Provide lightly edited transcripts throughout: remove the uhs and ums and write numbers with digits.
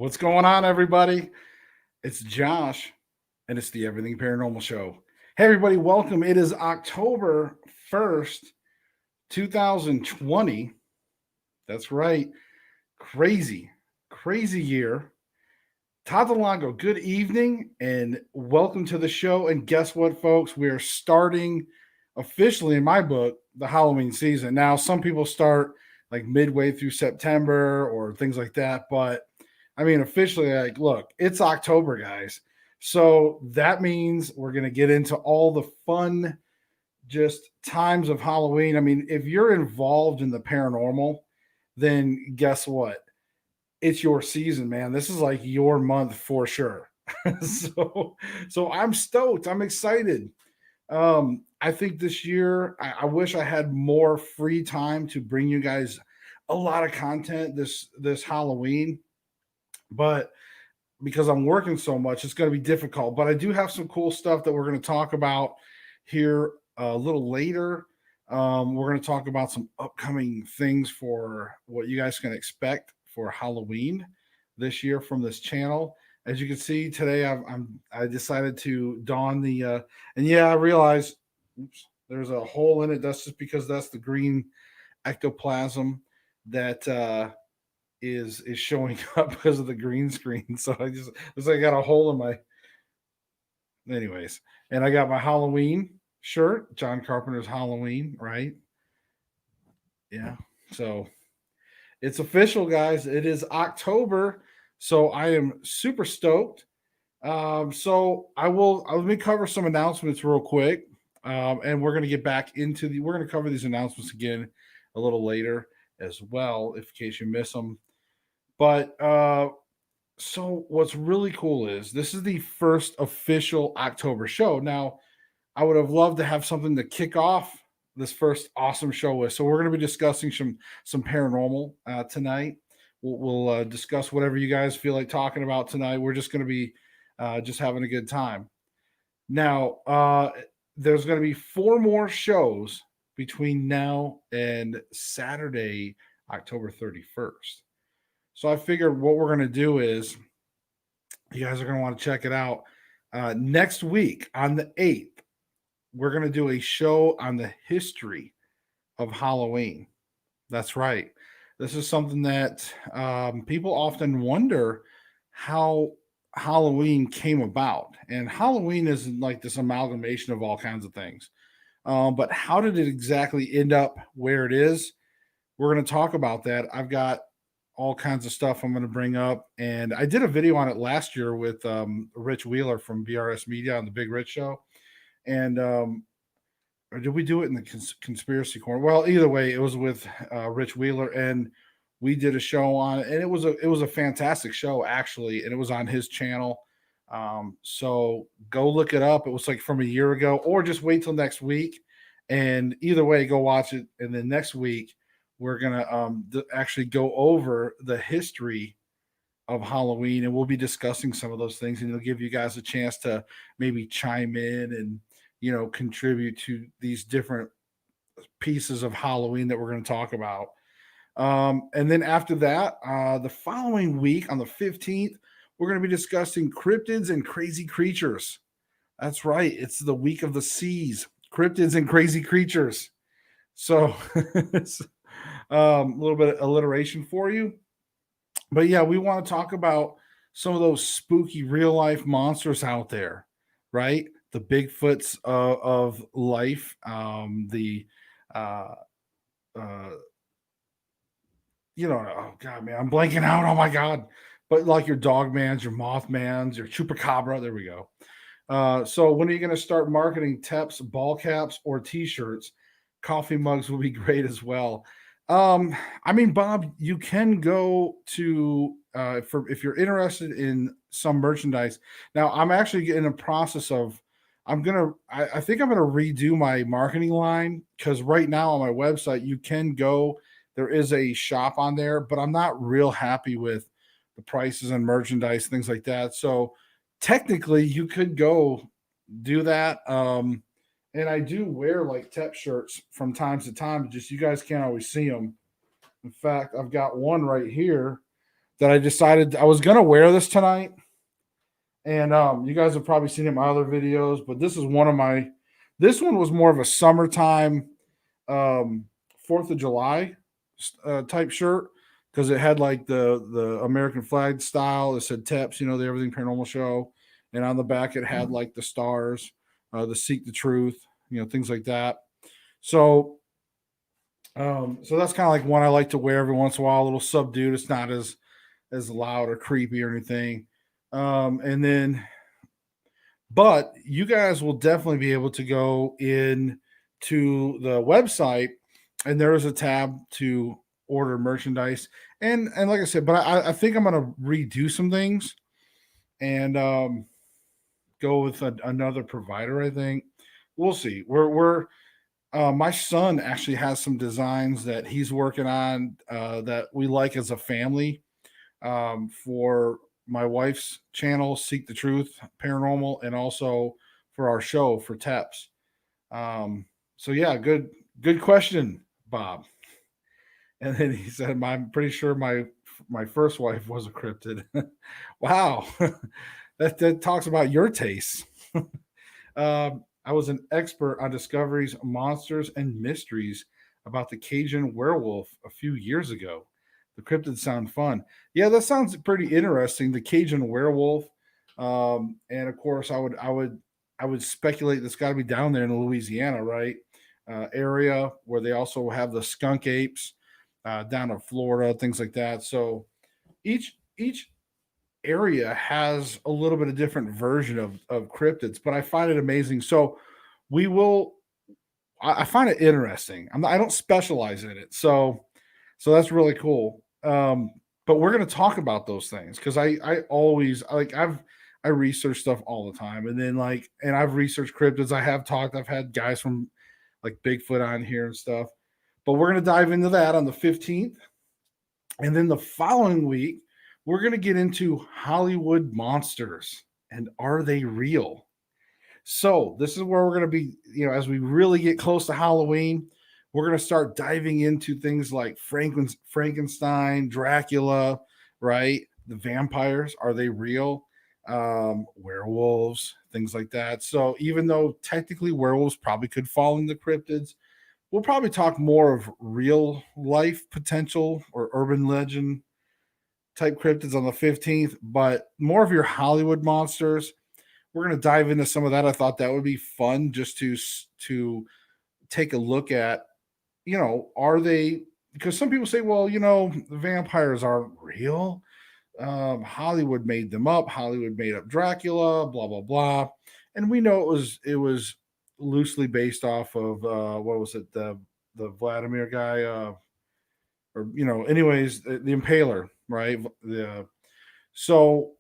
What's going on, everybody? It's Josh, and it's the Everything Paranormal Show. Hey, everybody, welcome. It is October 1st, 2020. That's right. Crazy, crazy year. Todd Delongo, good evening, and welcome to the show. And guess what, folks? We are starting officially, in my book, the Halloween season. Now, some people start like midway through September or things like that, but I mean, officially, like, look, it's October, guys. So that means we're going to get into all the fun, just times of Halloween. I mean, if you're involved in the paranormal, then guess what? It's your season, man. This is like your month for sure. so I'm stoked. I'm excited. I think this year I wish I had more free time to bring you guys a lot of content this Halloween, but because I'm working so much, it's going to be difficult. But I do have some cool stuff that we're going to talk about here a little later. We're going to talk about some upcoming things for what you guys can expect for Halloween this year from this channel. As you can see today, I decided to don the and yeah, I realize oops, there's a hole in it. That's just because that's the green ectoplasm that is showing up because of the green screen. So I just it's like I got a hole in my anyways. And I got my Halloween shirt, John Carpenter's Halloween, right? Yeah. So it's official, guys. It is October. So I am super stoked. So let me cover some announcements real quick. And we're gonna get back into we're gonna cover these announcements again a little later as well, if in case you miss them. But so what's really cool is this is the first official October show. Now, I would have loved to have something to kick off this first awesome show with. So we're going to be discussing some paranormal tonight. We'll discuss whatever you guys feel like talking about tonight. We're just going to be just having a good time. Now, there's going to be four more shows between now and Saturday, October 31st. So I figured what we're going to do is you guys are going to want to check it out. Next week on the 8th, we're going to do a show on the history of Halloween. That's right. This is something that people often wonder how Halloween came about. And Halloween is like this amalgamation of all kinds of things. But how did it exactly end up where it is? We're going to talk about that. I've got all kinds of stuff I'm going to bring up. And I did a video on it last year with Rich Wheeler from BRS Media on the Big Rich Show. And or did we do it in the conspiracy corner? Well, either way, it was with Rich Wheeler, and we did a show on it, and it was a fantastic show actually, and it was on his channel. So go look it up. It was like from a year ago, or just wait till next week. And either way, go watch it. And then next week, we're gonna actually go over the history of Halloween, and we'll be discussing some of those things, and it'll give you guys a chance to maybe chime in and contribute to these different pieces of Halloween that we're going to talk about. And then after that, the following week on the 15th, we're going to be discussing cryptids and crazy creatures. That's right, it's the week of the seas, cryptids and crazy creatures. So it's a little bit of alliteration for you. But yeah, we want to talk about some of those spooky real life monsters out there, right? The Bigfoots of life, the uh, uh, oh god, man, I'm blanking out. Oh my god, but like your Dogmans, your Mothmans, your Chupacabra. There we go. So when are you going to start marketing Teps, ball caps, or T-shirts? Coffee mugs will be great as well. I mean, Bob, you can go to for if you're interested in some merchandise. Now, I'm actually in the process of. I think I'm gonna redo my marketing line because right now on my website you can go. There is a shop on there, but I'm not real happy with the prices and merchandise, things like that. So technically, you could go do that. And I do wear like Tep shirts from time to time. Just you guys can't always see them. In fact, I've got one right here that I decided I was gonna wear this tonight, and you guys have probably seen it in my other videos, but this is one of my. This one was more of a summertime, um, Fourth of July type shirt because it had like the American flag style. It said TEPS, the Everything Paranormal Show, and on the back it had like the stars, the Seek the Truth, things like that. So so that's kind of like one I like to wear every once in a while, a little subdued. It's not as loud or creepy or anything. And then, but you guys will definitely be able to go in to the website, and there is a tab to order merchandise. And like I said, but I think I'm gonna redo some things and go with another provider. I think we'll see. We're my son actually has some designs that he's working on that we like as a family for my wife's channel, Seek the Truth Paranormal, and also for our show for TEPS. So yeah, good question, Bob. And then he said, "I'm pretty sure my first wife was a cryptid." Wow, that talks about your tastes. I was an expert on discoveries, monsters, and mysteries about the Cajun werewolf a few years ago. The cryptids sound fun. Yeah, that sounds pretty interesting. The Cajun werewolf, and of course, I would speculate that's got to be down there in Louisiana, right? Area where they also have the skunk apes down in Florida, things like that. So each area has a little bit of different version of cryptids, but I find it amazing. So we will. I find it interesting. I don't specialize in it, so that's really cool. But we're going to talk about those things because I always like I research stuff all the time, and then and I've researched cryptids. I have talked. I've had guys from like Bigfoot on here and stuff. But we're going to dive into that on the 15th. And then the following week, we're going to get into Hollywood monsters and are they real? So, this is where we're going to be, as we really get close to Halloween, we're going to start diving into things like Frankenstein, Dracula, right? The vampires, are they real? Werewolves, things like that. So, even though technically werewolves probably could fall into cryptids, we'll probably talk more of real life potential or urban legend type cryptids on the 15th, but more of your Hollywood monsters. We're going to dive into some of that. I thought that would be fun just to take a look at, are they, because some people say, well, vampires aren't real. Hollywood made them up. Hollywood made up Dracula, blah blah blah, and we know it was loosely based off of what was it, the Vladimir guy, or anyways, the Impaler, right? The so,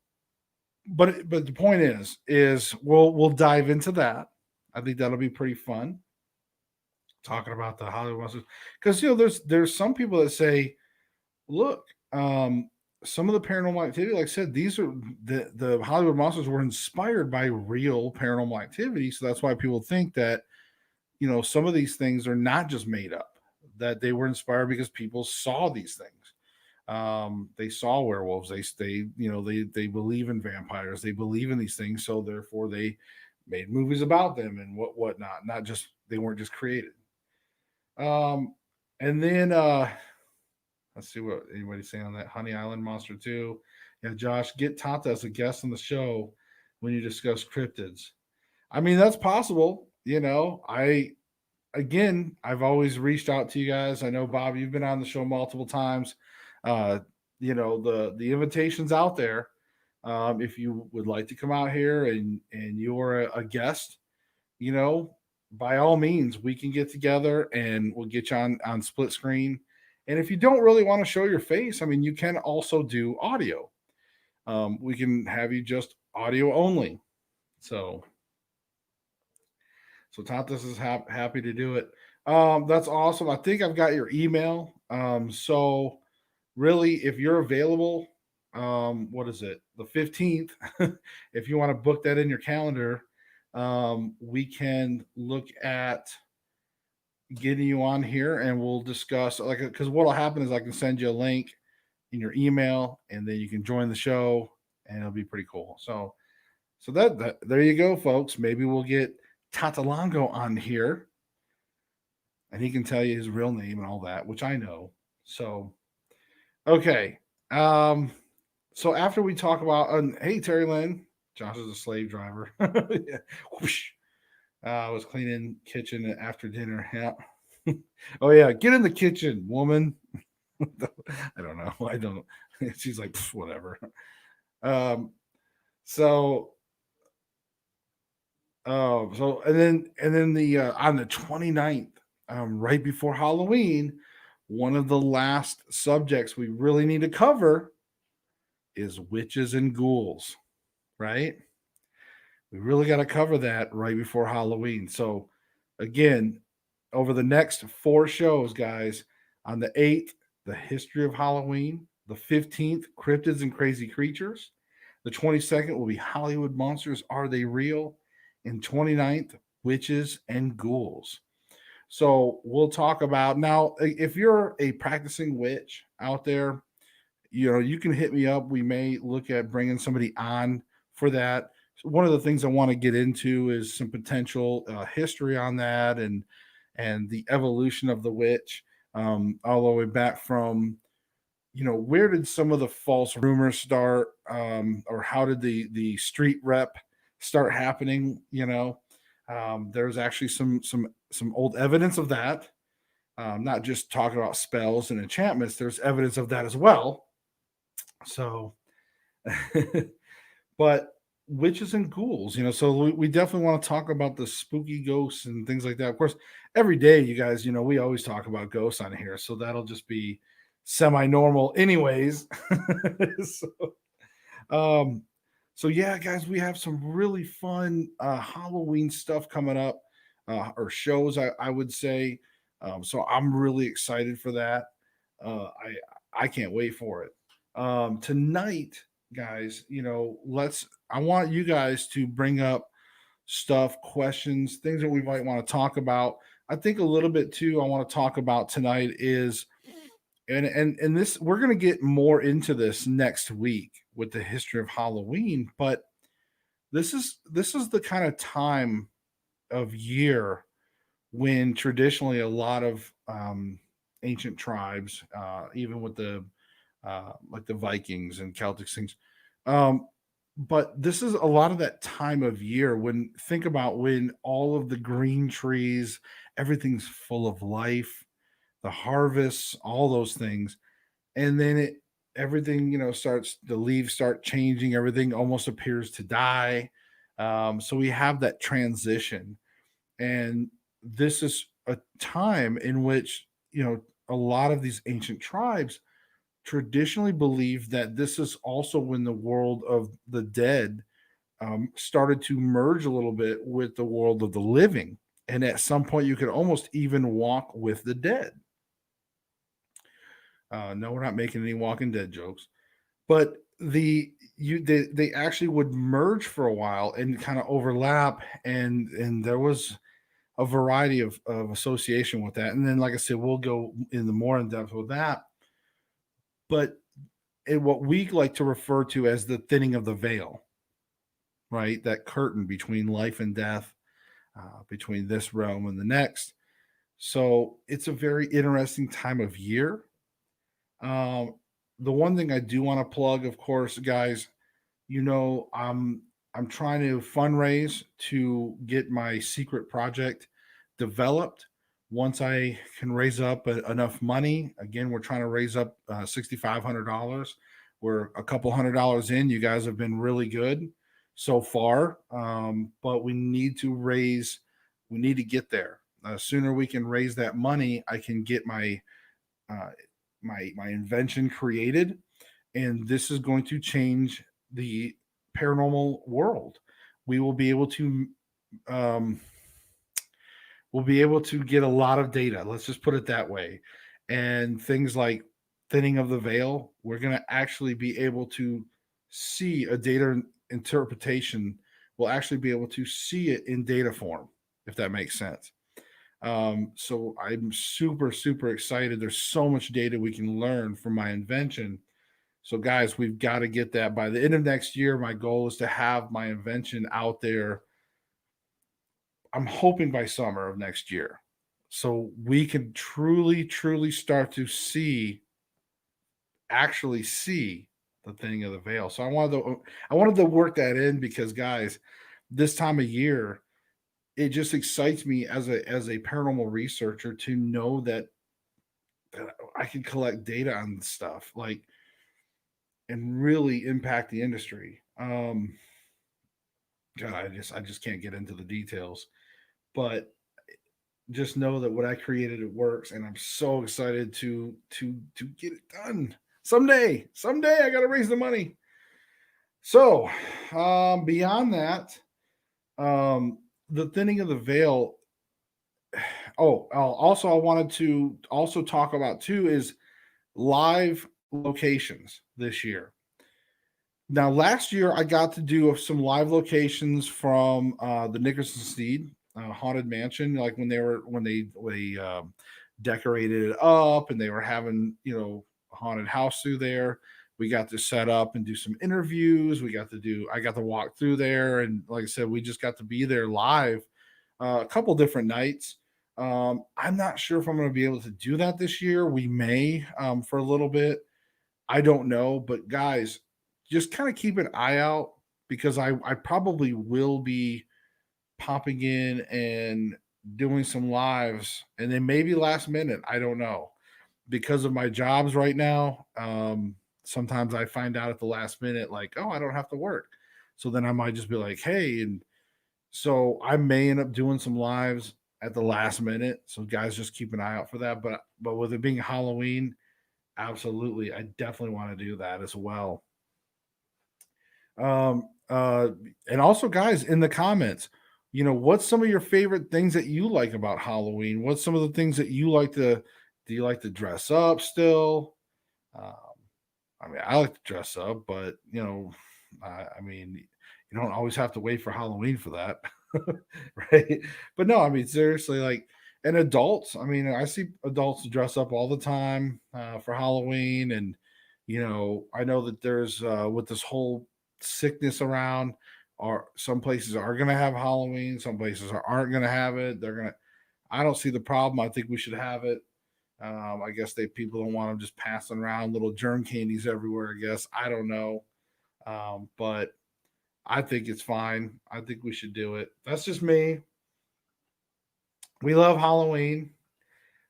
but the point is we'll dive into that. I think that'll be pretty fun talking about the Hollywood monsters because there's some people that say, look, some of the paranormal activity, like I said, these are the Hollywood monsters were inspired by real paranormal activity. So that's why people think that, some of these things are not just made up, that they were inspired because people saw these things. They saw werewolves. They believe in vampires. They believe in these things. So therefore they made movies about them and whatnot. Not just, they weren't just created. And then let's see what anybody's saying on that. Honey Island Monster 2. Yeah, Josh, get Tata as a guest on the show when you discuss cryptids. I mean, that's possible. I've always reached out to you guys. I know, Bob, you've been on the show multiple times. Uh, the invitation's out there. If you would like to come out here and you're a guest, you know, by all means, we can get together and we'll get you on split screen. And if you don't really want to show your face, I mean, you can also do audio. We can have you just audio only. So Tatas is happy to do it. That's awesome. I think I've got your email. So really, if you're available, what is it? The 15th. If you want to book that in your calendar, we can look at getting you on here and we'll discuss, like, because what'll happen is I can send you a link, in your email, and then you can join the show, and it'll be pretty cool. So that there you go, folks. Maybe we'll get Tatalongo on here, and he can tell you his real name and all that, which I know. So okay. Um, so after we talk about, hey Terry Lynn, Josh is a slave driver. Yeah. Whoosh. I was cleaning kitchen after dinner. Yeah. Oh yeah, get in the kitchen, woman. I don't know. I don't. She's like whatever. Um. So. So and then the on the 29th, right before Halloween, one of the last subjects we really need to cover is witches and ghouls. Right. We really got to cover that right before Halloween. So, again, over the next four shows, guys, on the 8th, the history of Halloween, the 15th, cryptids and crazy creatures, the 22nd will be Hollywood monsters, are they real? And 29th, witches and ghouls. So, we'll talk about now if you're a practicing witch out there, you can hit me up. We may look at bringing somebody on for that. So one of the things I want to get into is some potential history on that, and the evolution of the witch, all the way back from where did some of the false rumors start, or how did the street rep start happening. There's actually some old evidence of that. Not just talking about spells and enchantments. There's evidence of that as well. So, but witches and ghouls, so we definitely want to talk about the spooky ghosts and things like that. Of course, every day, you guys, we always talk about ghosts on here, so that'll just be semi-normal, anyways. so, um, so yeah, guys, we have some really fun Halloween stuff coming up, or shows, I would say. So I'm really excited for that. I can't wait for it. Tonight, guys, I want you guys to bring up stuff, questions, things that we might want to talk about. I think a little bit too, I want to talk about tonight is, and this, we're going to get more into this next week with the history of Halloween, but this is the kind of time of year when traditionally a lot of ancient tribes, even with the like the Vikings and Celtic things. Um, but this is a lot of that time of year when think about when all of the green trees, everything's full of life, the harvests, all those things, and then everything starts, the leaves start changing, everything almost appears to die. So we have that transition, and this is a time in which a lot of these ancient tribes traditionally believed that this is also when the world of the dead started to merge a little bit with the world of the living. And at some point, you could almost even walk with the dead. No, we're not making any Walking Dead jokes, but they actually would merge for a while and kind of overlap, and there was a variety of association with that. And then, like I said, we'll go in the more in depth with that. But what we like to refer to as the thinning of the veil, right? That curtain between life and death, between this realm and the next. So it's a very interesting time of year. Um, the one thing I do want to plug, of course, guys, I'm trying to fundraise to get my secret project developed. Once I can raise up enough money, again, we're trying to raise up $6,500. We're a couple $100 in. You guys have been really good so far, but we need to get there. Sooner we can raise that money, I can get uh, my invention created, and this is going to change the paranormal world. We will be able to um, we'll be able to get a lot of data. Let's just put it that way. And things like thinning of the veil, we're going to actually be able to see a data interpretation. We'll actually be able to see it in data form, if that makes sense. So I'm super, super excited. There's so much data we can learn from my invention. So, guys, we've got to get that by the end of next year. My goal is to have my invention out there. I'm hoping by summer of next year. So we can truly, truly start to actually see the thing of the veil. So I wanted to work that in because, guys, this time of year, it just excites me as a paranormal researcher to know that I can collect data on stuff like and really impact the industry. God, I just can't get into the details, but just know that what I created it works, and I'm so excited to get it done someday. Someday I got to raise the money. So, beyond that, the thinning of the veil. Oh, also I wanted to also talk about too is live locations this year. Now, last year I got to do some live locations from the Nickerson Steed Haunted Mansion, like when they decorated it up and they were having a haunted house through there. We got to set up and do some interviews. I got to walk through there, and like I said, we just got to be there live a couple different nights. I'm not sure if I'm going to be able to do that this year. We may for a little bit. I don't know, but guys, just kind of keep an eye out because I probably will be popping in and doing some lives, and then maybe last minute. I don't know because of my jobs right now. Sometimes I find out at the last minute, like, oh, I don't have to work, so then I might just be like, hey, and so I may end up doing some lives at the last minute. So guys, just keep an eye out for that. But with it being Halloween, absolutely, I definitely want to do that as well. And also, guys, in the comments, what's some of your favorite things that you like about Halloween? What's some of the things that you like to do? You like to dress up still? Um, I mean, I like to dress up, but I mean, you don't always have to wait for Halloween for that, right? But no, I mean, seriously, like, and adults. I mean, I see adults dress up all the time for Halloween, and I know that there's with this whole sickness around, or some places are going to have Halloween, some places aren't going to have it. They're gonna. I don't see the problem. I think we should have it. I guess people don't want them just passing around little germ candies everywhere. I guess I don't know, but I think it's fine. I think we should do it. That's just me. We love Halloween.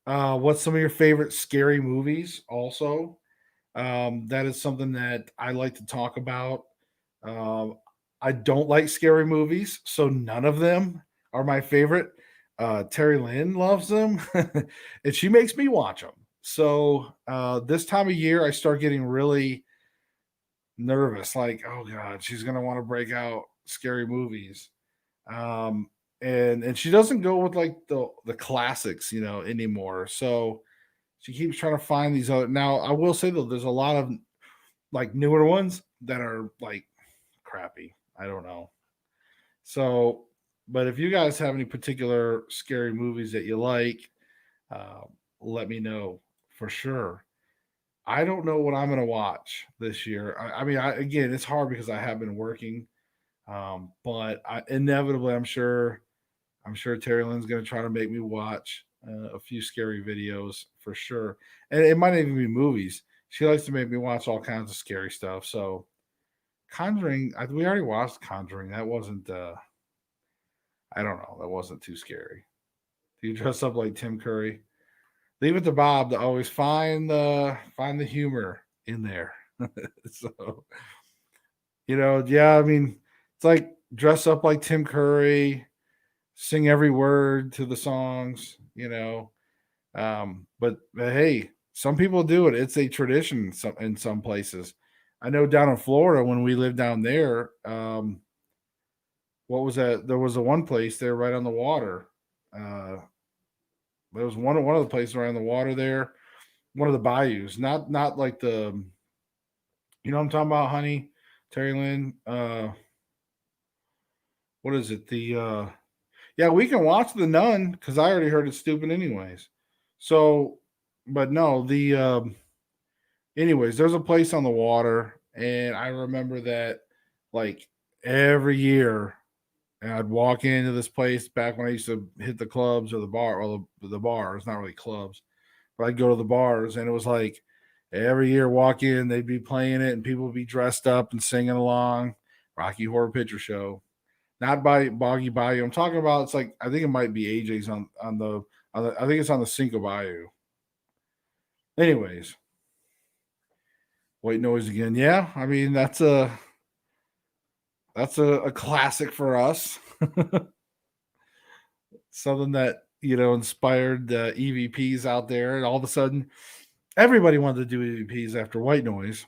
What's some of your favorite scary movies? Also, that is something that I like to talk about. Um, I don't like scary movies, so none of them are my favorite. Terry Lynn loves them, and she makes me watch them. So this time of year, I start getting really nervous. Like, oh god, she's gonna want to break out scary movies. Um, and she doesn't go with like the classics, anymore. So she keeps trying to find these other. Now, I will say though, there's a lot of like newer ones that are like crappy. I don't know. So, but if you guys have any particular scary movies that you like, uh, let me know for sure. I don't know what I'm going to watch this year. I mean, again, it's hard because I have been working, but inevitably, I'm sure Terry Lynn's going to try to make me watch a few scary videos for sure, and it might even be movies. She likes to make me watch all kinds of scary stuff. So, Conjuring, we already watched Conjuring. That wasn't, I don't know, that wasn't too scary. Do you dress up like Tim Curry? Leave it to Bob to always find the humor in there. So yeah, I mean, it's like dress up like Tim Curry, sing every word to the songs. But hey, some people do it. It's a tradition in some places. I know down in Florida when we lived down there, what was that? There was a one place there right on the water. Uh, there was one of the places right on the water there, one of the bayous, not like what I'm talking about, honey, Terry Lynn. What is it? Yeah, we can watch the Nun because I already heard it's stupid anyways. So, but no, Anyways, there's a place on the water, and I remember that like every year, and I'd walk into this place back when I used to hit the clubs or the bar or the bars, not really clubs, but I'd go to the bars, and it was like every year walk in, they'd be playing it, and people would be dressed up and singing along. Rocky Horror Picture Show, not by Boggy Bayou. I'm talking about. It's like I think it might be AJ's on the. I think it's on the Cinco Bayou. Anyways, white noise again. Yeah, I mean that's a classic for us. Something that inspired the EVPs out there, and all of a sudden everybody wanted to do EVPs after white noise.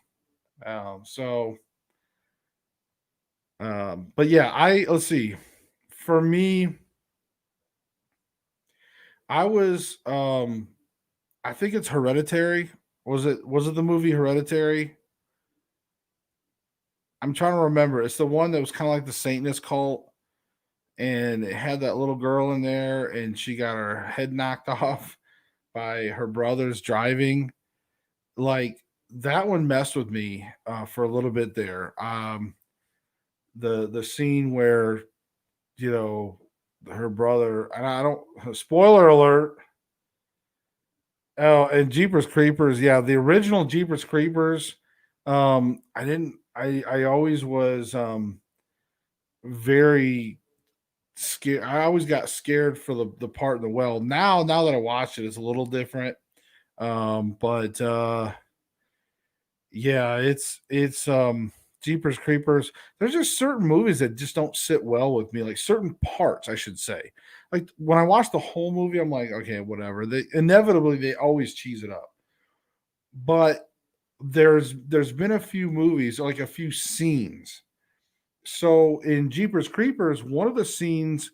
But yeah, I let's see. For me, I was I think it's Hereditary. Was it the movie Hereditary? I'm trying to remember. It's the one that was kind of like the Satanist cult, and it had that little girl in there, and she got her head knocked off by her brothers driving. Like that one messed with me for a little bit there. The scene where you know her brother, and I don't, spoiler alert. Oh, and Jeepers Creepers, yeah, the original Jeepers Creepers. I didn't. I always was very scared. I always got scared for the part in the well. Now that I watched it, it's a little different. But yeah, it's Jeepers Creepers. There's just certain movies that just don't sit well with me, like certain parts, I should say. Like when I watch the whole movie, I'm like, okay, whatever. They always cheese it up. But there's been a few movies, like a few scenes. So in Jeepers Creepers, one of the scenes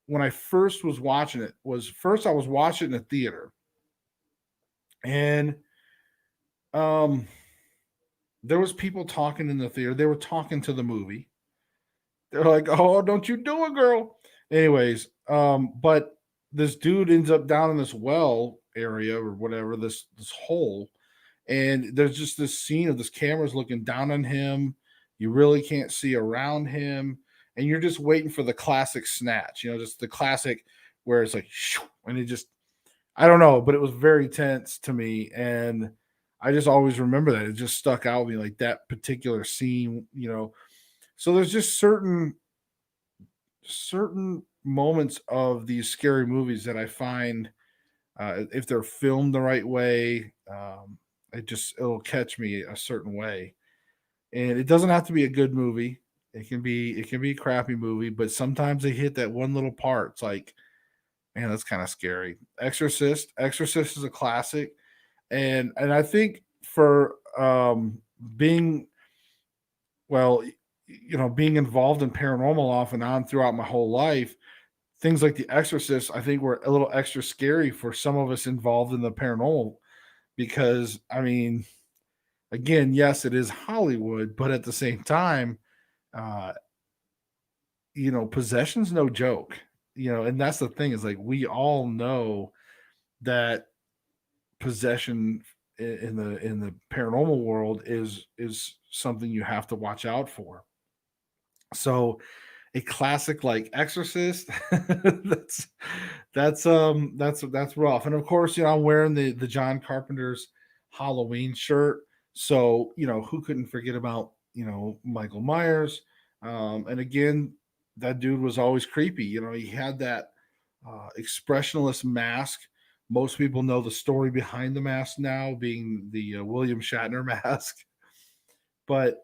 when I first was watching it was first I was watching it in the theater, and um there was people talking in the theater. They were talking to the movie. They're like, "Oh, don't you do it, girl." Anyways, but this dude ends up down in this well area or whatever, this hole, and there's just this scene of this camera's looking down on him. You really can't see around him, and you're just waiting for the classic snatch. Just the classic where it's like, shoo, and it just I don't know, but it was very tense to me, and I just always remember that. It just stuck out with me, like that particular scene. So there's just certain moments of these scary movies that I find, if they're filmed the right way, it'll catch me a certain way. And it doesn't have to be a good movie. It can be a crappy movie, but sometimes they hit that one little part. It's like, man, that's kind of scary. Exorcist is a classic, and I think for being well, being involved in paranormal off and on throughout my whole life, things like The Exorcist, I think were a little extra scary for some of us involved in the paranormal because, I mean, again, yes, it is Hollywood, but at the same time, uh, possession's no joke. And that's the thing is like we all know that possession in the paranormal world is something you have to watch out for. So a classic like Exorcist, that's that's rough. And of course, I'm wearing the John Carpenter's Halloween shirt. So, who couldn't forget about, Michael Myers? And again, that dude was always creepy. He had that expressionless mask. Most people know the story behind the mask now, being the William Shatner mask. But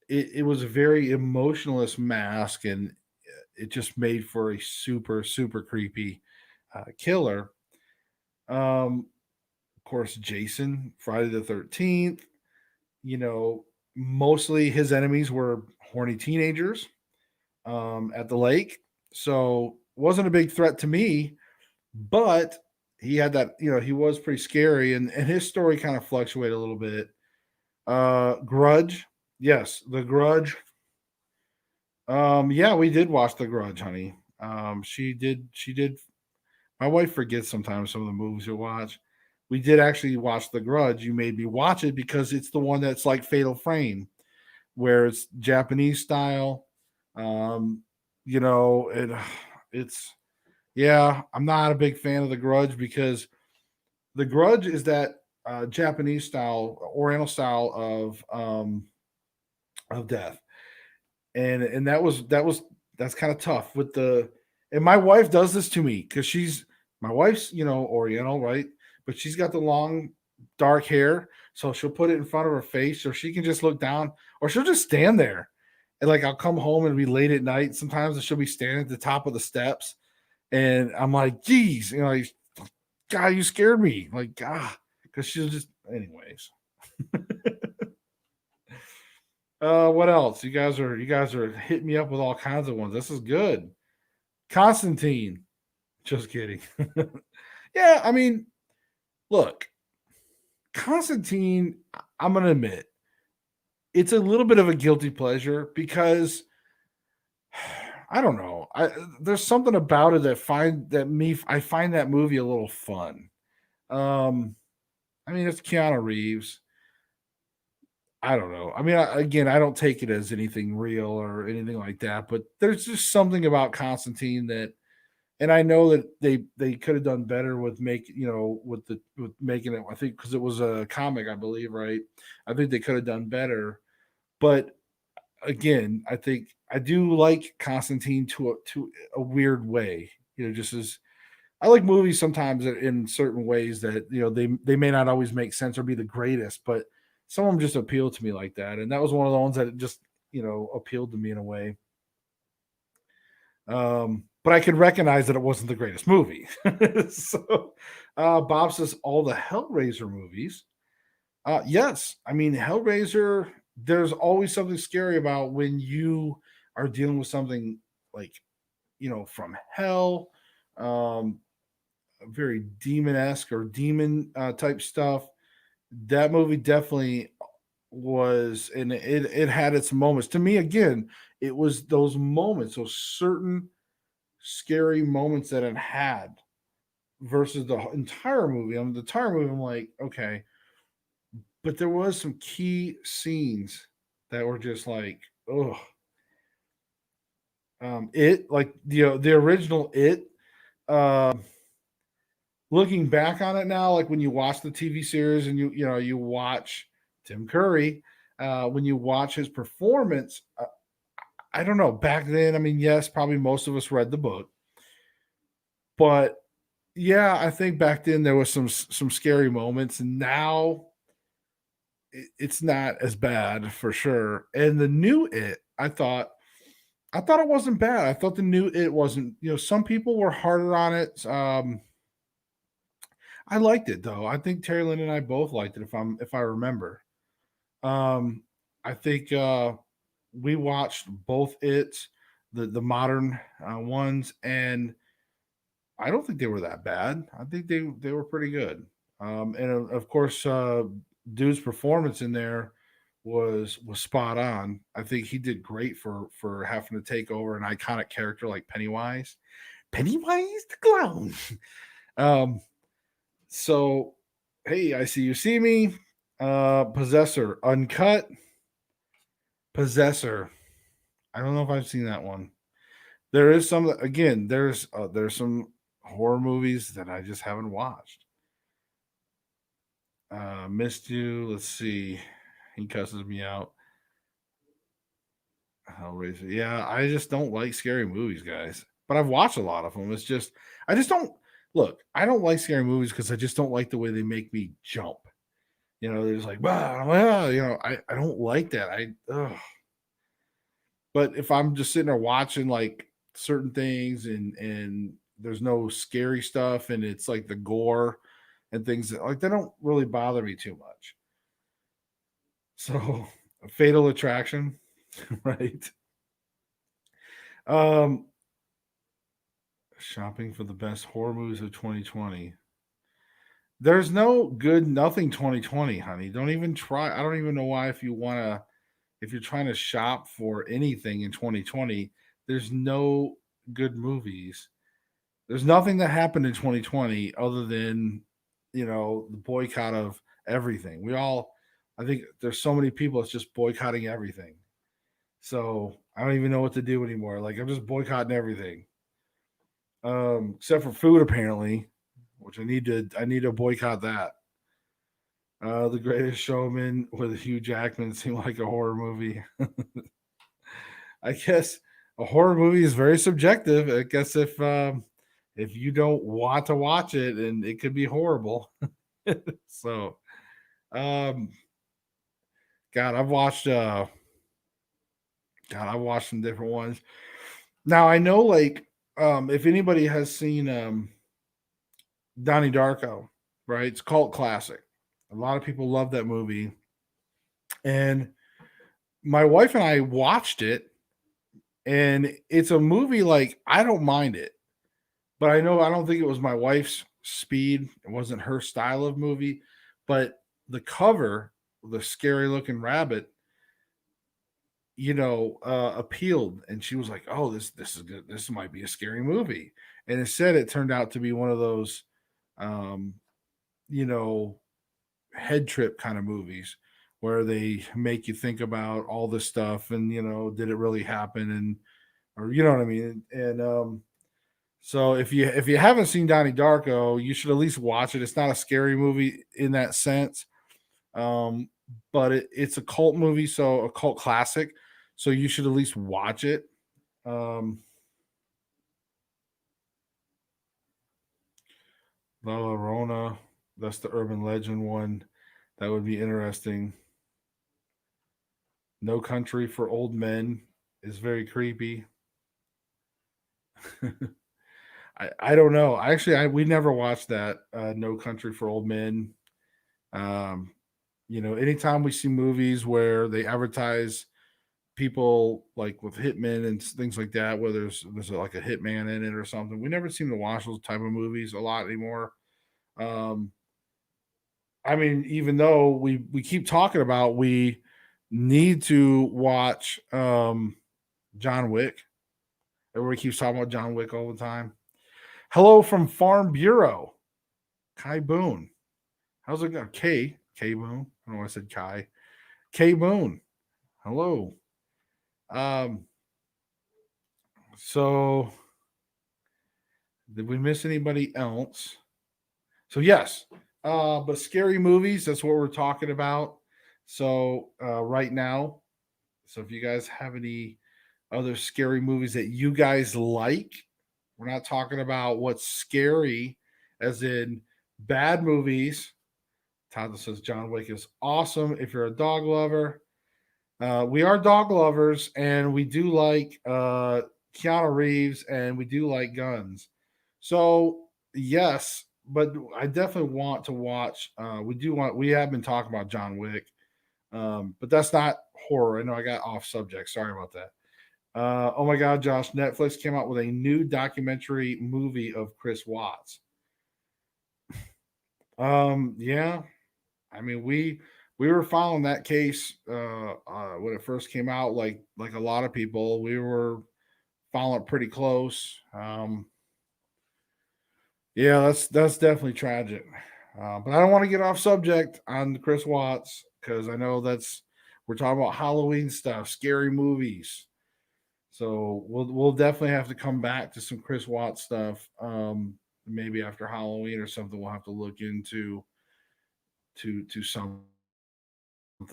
it was a very emotionless mask, and it just made for a super super creepy killer. Of course, Jason, Friday the 13th. You know, Mostly his enemies were horny teenagers at the lake, so wasn't a big threat to me. But he had that, he was pretty scary, and his story kind of fluctuated a little bit. Grudge, yes, The Grudge. Yeah, we did watch The Grudge, honey. She did. My wife forgets sometimes some of the movies we watch. we did actually watch The Grudge. You made me watch it because it's the one that's like Fatal Frame, where it's Japanese style. Um, you know, it's yeah. I'm not a big fan of The Grudge because The Grudge is that Japanese style, Oriental style of death, and that's kind of tough with the. And my wife does this to me because my wife's Oriental, right? But she's got the long dark hair, so she'll put it in front of her face, so she can just look down, or she'll just stand there. And like I'll come home and be late at night sometimes, and she'll be standing at the top of the steps, and I'm like, geez, like, God, you scared me, like, because she'll just, anyways. What else? You guys are hitting me up with all kinds of ones. This is good. Constantine. Just kidding. Yeah, I mean, look, Constantine, I'm gonna admit, it's a little bit of a guilty pleasure because I don't know. There's something about it I find that movie a little fun. Um, I mean, it's Keanu Reeves. I don't know. I mean, again, I don't take it as anything real or anything like that, but there's just something about Constantine that, and I know that they could have done better with with making it. I think because it was a comic, I believe, right? I think they could have done better, but again, I think I do like Constantine to a weird way. Just as I like movies sometimes in certain ways that they may not always make sense or be the greatest, but some of them just appeal to me like that, and that was one of the ones that just appealed to me in a way. But I could recognize that it wasn't the greatest movie. So Bob says all the Hellraiser movies. Yes, I mean Hellraiser. There's always something scary about when you are dealing with something like from hell, um, very demon esque or demon type stuff. That movie definitely was, and it had its moments. To me, again, it was those moments, those certain scary moments that it had versus the entire movie. I mean, the entire movie, I'm like, okay, but there was some key scenes that were just like, oh, it like the original it. Looking back on it now, like when you watch the TV series and you watch Tim Curry, when you watch his performance, I don't know. Back then, I mean, yes, probably most of us read the book, but yeah, I think back then there was some scary moments, and now it's not as bad for sure. And the new it, I thought it wasn't bad. I thought the new it wasn't. Some people were harder on it. I liked it though. I think Terry Lynn and I both liked it. If I remember, um, I think we watched both it, the modern ones, and I don't think they were that bad. I think they were pretty good. And of course, Dude's performance in there was spot on. I think he did great for having to take over an iconic character like Pennywise. Pennywise the clown. um, so hey, I see you see me. Possessor uncut. Possessor. I don't know if I've seen that one. There is some again. There's some horror movies that I just haven't watched. Missed you. Let's see. He cusses me out. Hellraiser. Yeah, I just don't like scary movies, guys. But I've watched a lot of them. It's just I just don't look. I don't like scary movies because I just don't like the way they make me jump. They're just like, bah, bah, I don't like that. But if I'm just sitting there watching like certain things and there's no scary stuff and it's like the gore and things that like they don't really bother me too much. So Fatal Attraction, right? Um Shopping for the best horror movies of 2020. There's no good nothing 2020, honey. Don't even try. I don't even know why if you're trying to shop for anything in 2020, there's no good movies. There's nothing that happened in 2020 other than the boycott of everything. I think there's so many people that's just boycotting everything. So I don't even know what to do anymore. Like I'm just boycotting everything, except for food apparently, which I need to boycott that. The Greatest Showman with Hugh Jackman seemed like a horror movie. I guess a horror movie is very subjective. I guess if you don't want to watch it, and it could be horrible. So, um, God, I've watched some different ones. Now I know, like, if anybody has seen Donnie Darko, right? It's a cult classic. A lot of people love that movie, and my wife and I watched it, and it's a movie like I don't mind it, but I don't think it was my wife's speed. It wasn't her style of movie, but the cover, the scary looking rabbit, appealed, and she was like, "Oh, this is good. This might be a scary movie." And instead, it turned out to be one of those, um, you know, head trip kind of movies where they make you think about all this stuff and did it really happen, and or you know what I mean. And so if you haven't seen Donnie Darko, you should at least watch it. It's not a scary movie in that sense, um, but it's a cult movie, so a cult classic. So you should at least watch it. Um, La Llorona, that's the urban legend one. That would be interesting. No Country for Old Men is very creepy. I don't know. We never watched that. No Country for Old Men. Um, anytime we see movies where they advertise people like with hitmen and things like that, where there's like a hitman in it or something, we never seem to watch those type of movies a lot anymore. Um, I mean, even though we keep talking about we need to watch John Wick. Everybody keeps talking about John Wick all the time. Hello from Farm Bureau, Kai Boone. How's it going? K Boone. I don't know why I said Kai. K Boone. Hello. Um. So did we miss anybody else? So yes. But scary movies. That's what we're talking about. So right now. So if you guys have any other scary movies that you guys like, we're not talking about what's scary, as in bad movies. Todd says John Wick is awesome if you're a dog lover. We are dog lovers, and we do like Keanu Reeves, and we do like guns. So yes, but I definitely want to watch. We have been talking about John Wick, but that's not horror. I know I got off subject. Sorry about that. Oh my God, Josh! Netflix came out with a new documentary movie of Chris Watts. Yeah, I mean we were following that case when it first came out. Like a lot of people, we were following it pretty close. Yeah, that's definitely tragic. But I don't want to get off subject on Chris Watts because I know that's we're talking about Halloween stuff, scary movies. So we'll definitely have to come back to some Chris Watts stuff. Maybe after Halloween or something, we'll have to look into to something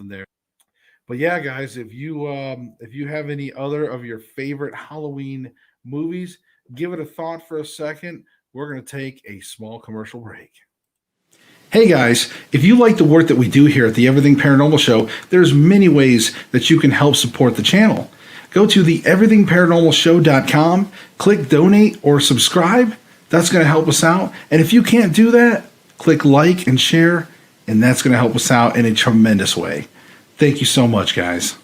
there. But yeah, guys, if you have any other of your favorite Halloween movies, give it a thought for a second. We're gonna take a small commercial break. Hey guys, if you like the work that we do here at the Everything Paranormal Show, there's many ways that you can help support the channel. Go to the everythingparanormalshow.com, click donate or subscribe. That's going to help us out. And if you can't do that, click like and share, and that's going to help us out in a tremendous way. Thank you so much, guys.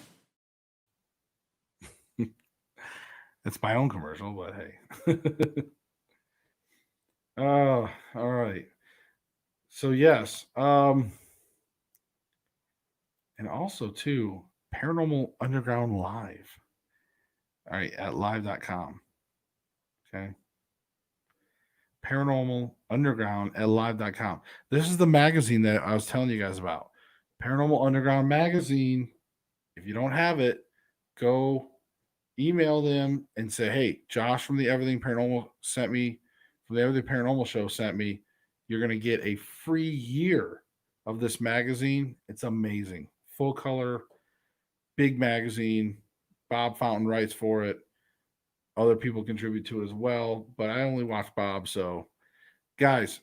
It's my own commercial, but hey. All right. So yes, and also too, Paranormal Underground Live. All right, at live.com. Okay. Paranormal Underground at live.com. This is the magazine that I was telling you guys about. Paranormal Underground magazine. If you don't have it, go email them and say, "Hey, Josh from the Everything Paranormal sent me, from the Everything Paranormal show sent me. You're going to get a free year of this magazine. It's amazing. Full color, big magazine. Bob Fountain writes for it. Other people contribute to it as well, but I only watch Bob. So, guys,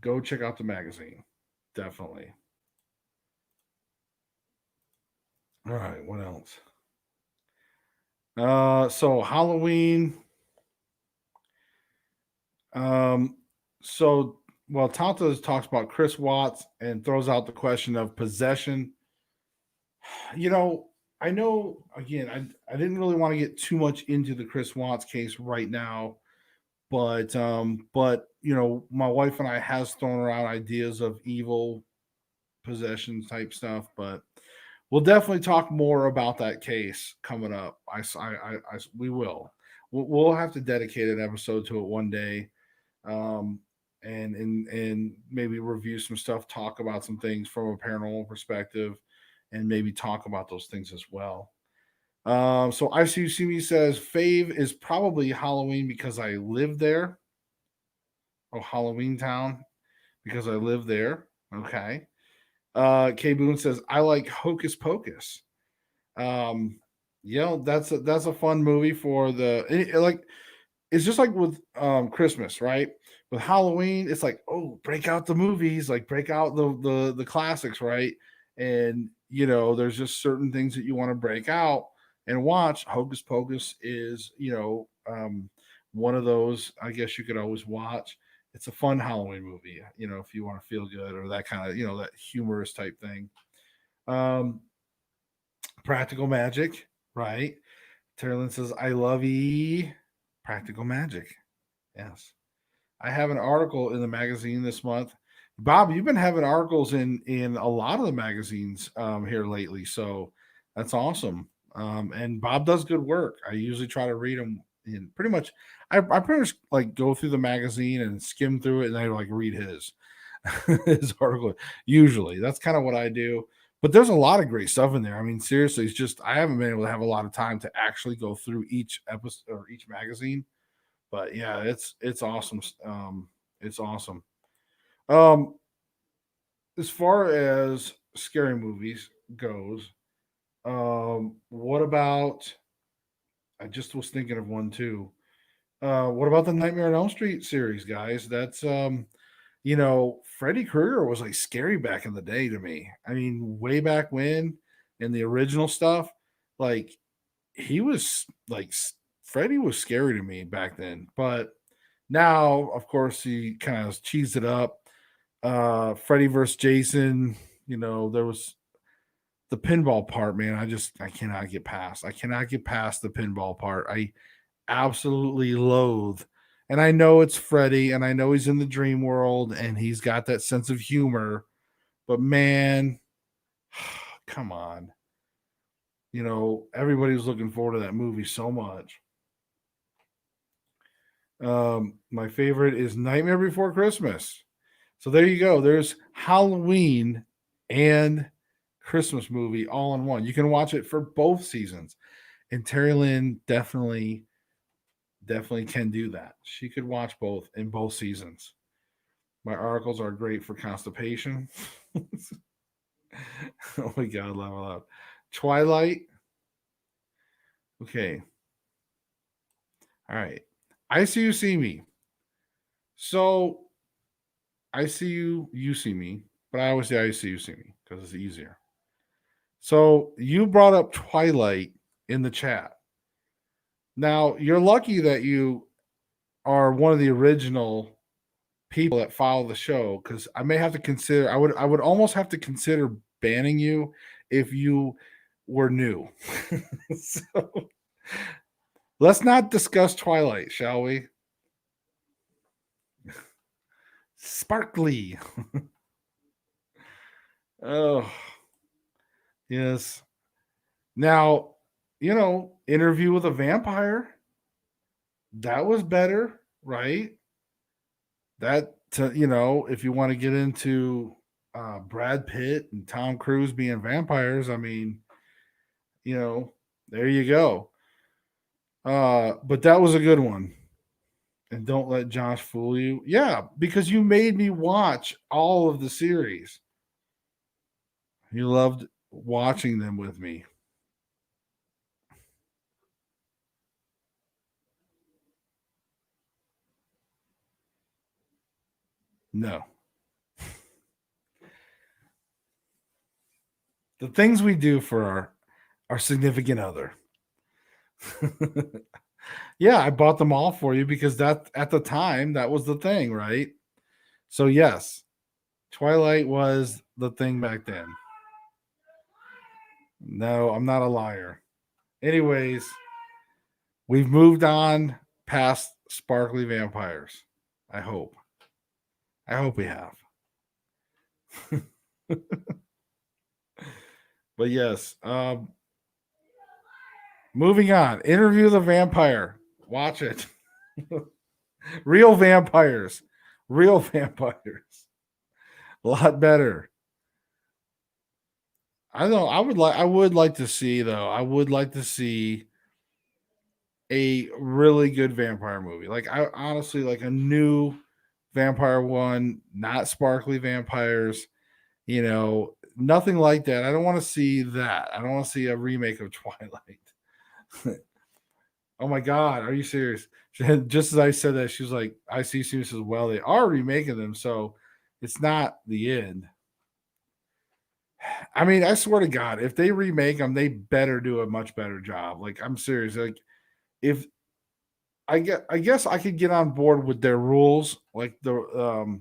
go check out the magazine. Definitely. All right, what else? So Halloween. Um, so Tanta talks about Chris Watts and throws out the question of possession. You I know again, I didn't really want to get too much into the Chris Watts case right now, but my wife and I has thrown around ideas of evil possession type stuff, but we'll definitely talk more about that case coming up. We will. We'll have to dedicate an episode to it one day, um, and maybe review some stuff, talk about some things from a paranormal perspective, and maybe talk about those things as well. So ICUCB says Fave is probably Halloween because I live there. Oh, Halloween Town because I live there. Okay. K Boone says I like Hocus Pocus. Um, that's a fun movie for like it's just like with Christmas, right? With Halloween, it's like, oh, break out the movies, like break out the classics, right? And there's just certain things that you want to break out and watch. Hocus Pocus is, one of those. I guess you could always watch. It's a fun Halloween movie, if you want to feel good or that kind of, that humorous type thing. Um, Practical Magic, right? Terlin says, I love Practical Magic. Yes. I have an article in the magazine this month. Bob, you've been having articles in a lot of the magazines here lately, so that's awesome. And Bob does good work. I usually try to read them in pretty much. I pretty much like go through the magazine and skim through it, and I like read his his article. Usually, that's kind of what I do. But there's a lot of great stuff in there. I mean, seriously, it's just I haven't been able to have a lot of time to actually go through each episode or each magazine. But yeah, it's awesome. It's awesome. Um, as far as scary movies goes, what about? I just was thinking of one too. What about the Nightmare on Elm Street series, guys? That's Freddy Krueger was like scary back in the day to me. I mean, way back when in the original stuff, like he was like Freddy was scary to me back then. But now, of course, he kind of cheesed it up. Freddy versus Jason, there was the pinball part, man. I cannot get past. I cannot get past the pinball part. I absolutely loathe. And I know it's Freddy, and I know he's in the dream world, and he's got that sense of humor. But man, come on. Everybody was looking forward to that movie so much. My favorite is Nightmare Before Christmas. So there you go. There's Halloween and Christmas movie all in one. You can watch it for both seasons. And Terry Lynn definitely can do that. She could watch both in both seasons. My articles are great for constipation. Oh my god, laugh out loud. Twilight. Okay. All right. I see you see me. So I see you, you see me, but I always say I see you see me because it's easier. So you brought up Twilight in the chat. Now you're lucky that you are one of the original people that follow the show because I may have to consider. I would almost have to consider banning you if you were new. So let's not discuss Twilight, shall we? Sparkly. Oh yes. Now Interview with a Vampire. That was better, right? if you want to get into Brad Pitt and Tom Cruise being vampires, I mean, there you go. But that was a good one. And don't let Josh fool you. Yeah, because you made me watch all of the series. You loved watching them with me. No. The things we do for our significant other. Yeah, I bought them all for you because that at the time that was the thing, right? So yes, Twilight was the thing back then. No, I'm not a liar. Anyways, we've moved on past sparkly vampires. I hope. I hope we have. But yes, moving on. Interview the Vampire. Watch it. Real vampires. Real vampires. A lot better. I know. I would like to see though. I would like to see a really good vampire movie. Like I honestly like a new vampire one, not sparkly vampires. Nothing like that. I don't want to see that. I don't want to see a remake of Twilight. Oh my god, are you serious? Just as I said that, she was like, "I see." She says, "Well, they are remaking them, so it's not the end." I mean, I swear to God, if they remake them, they better do a much better job. Like, I'm serious. Like, if I guess I could get on board with their rules, like the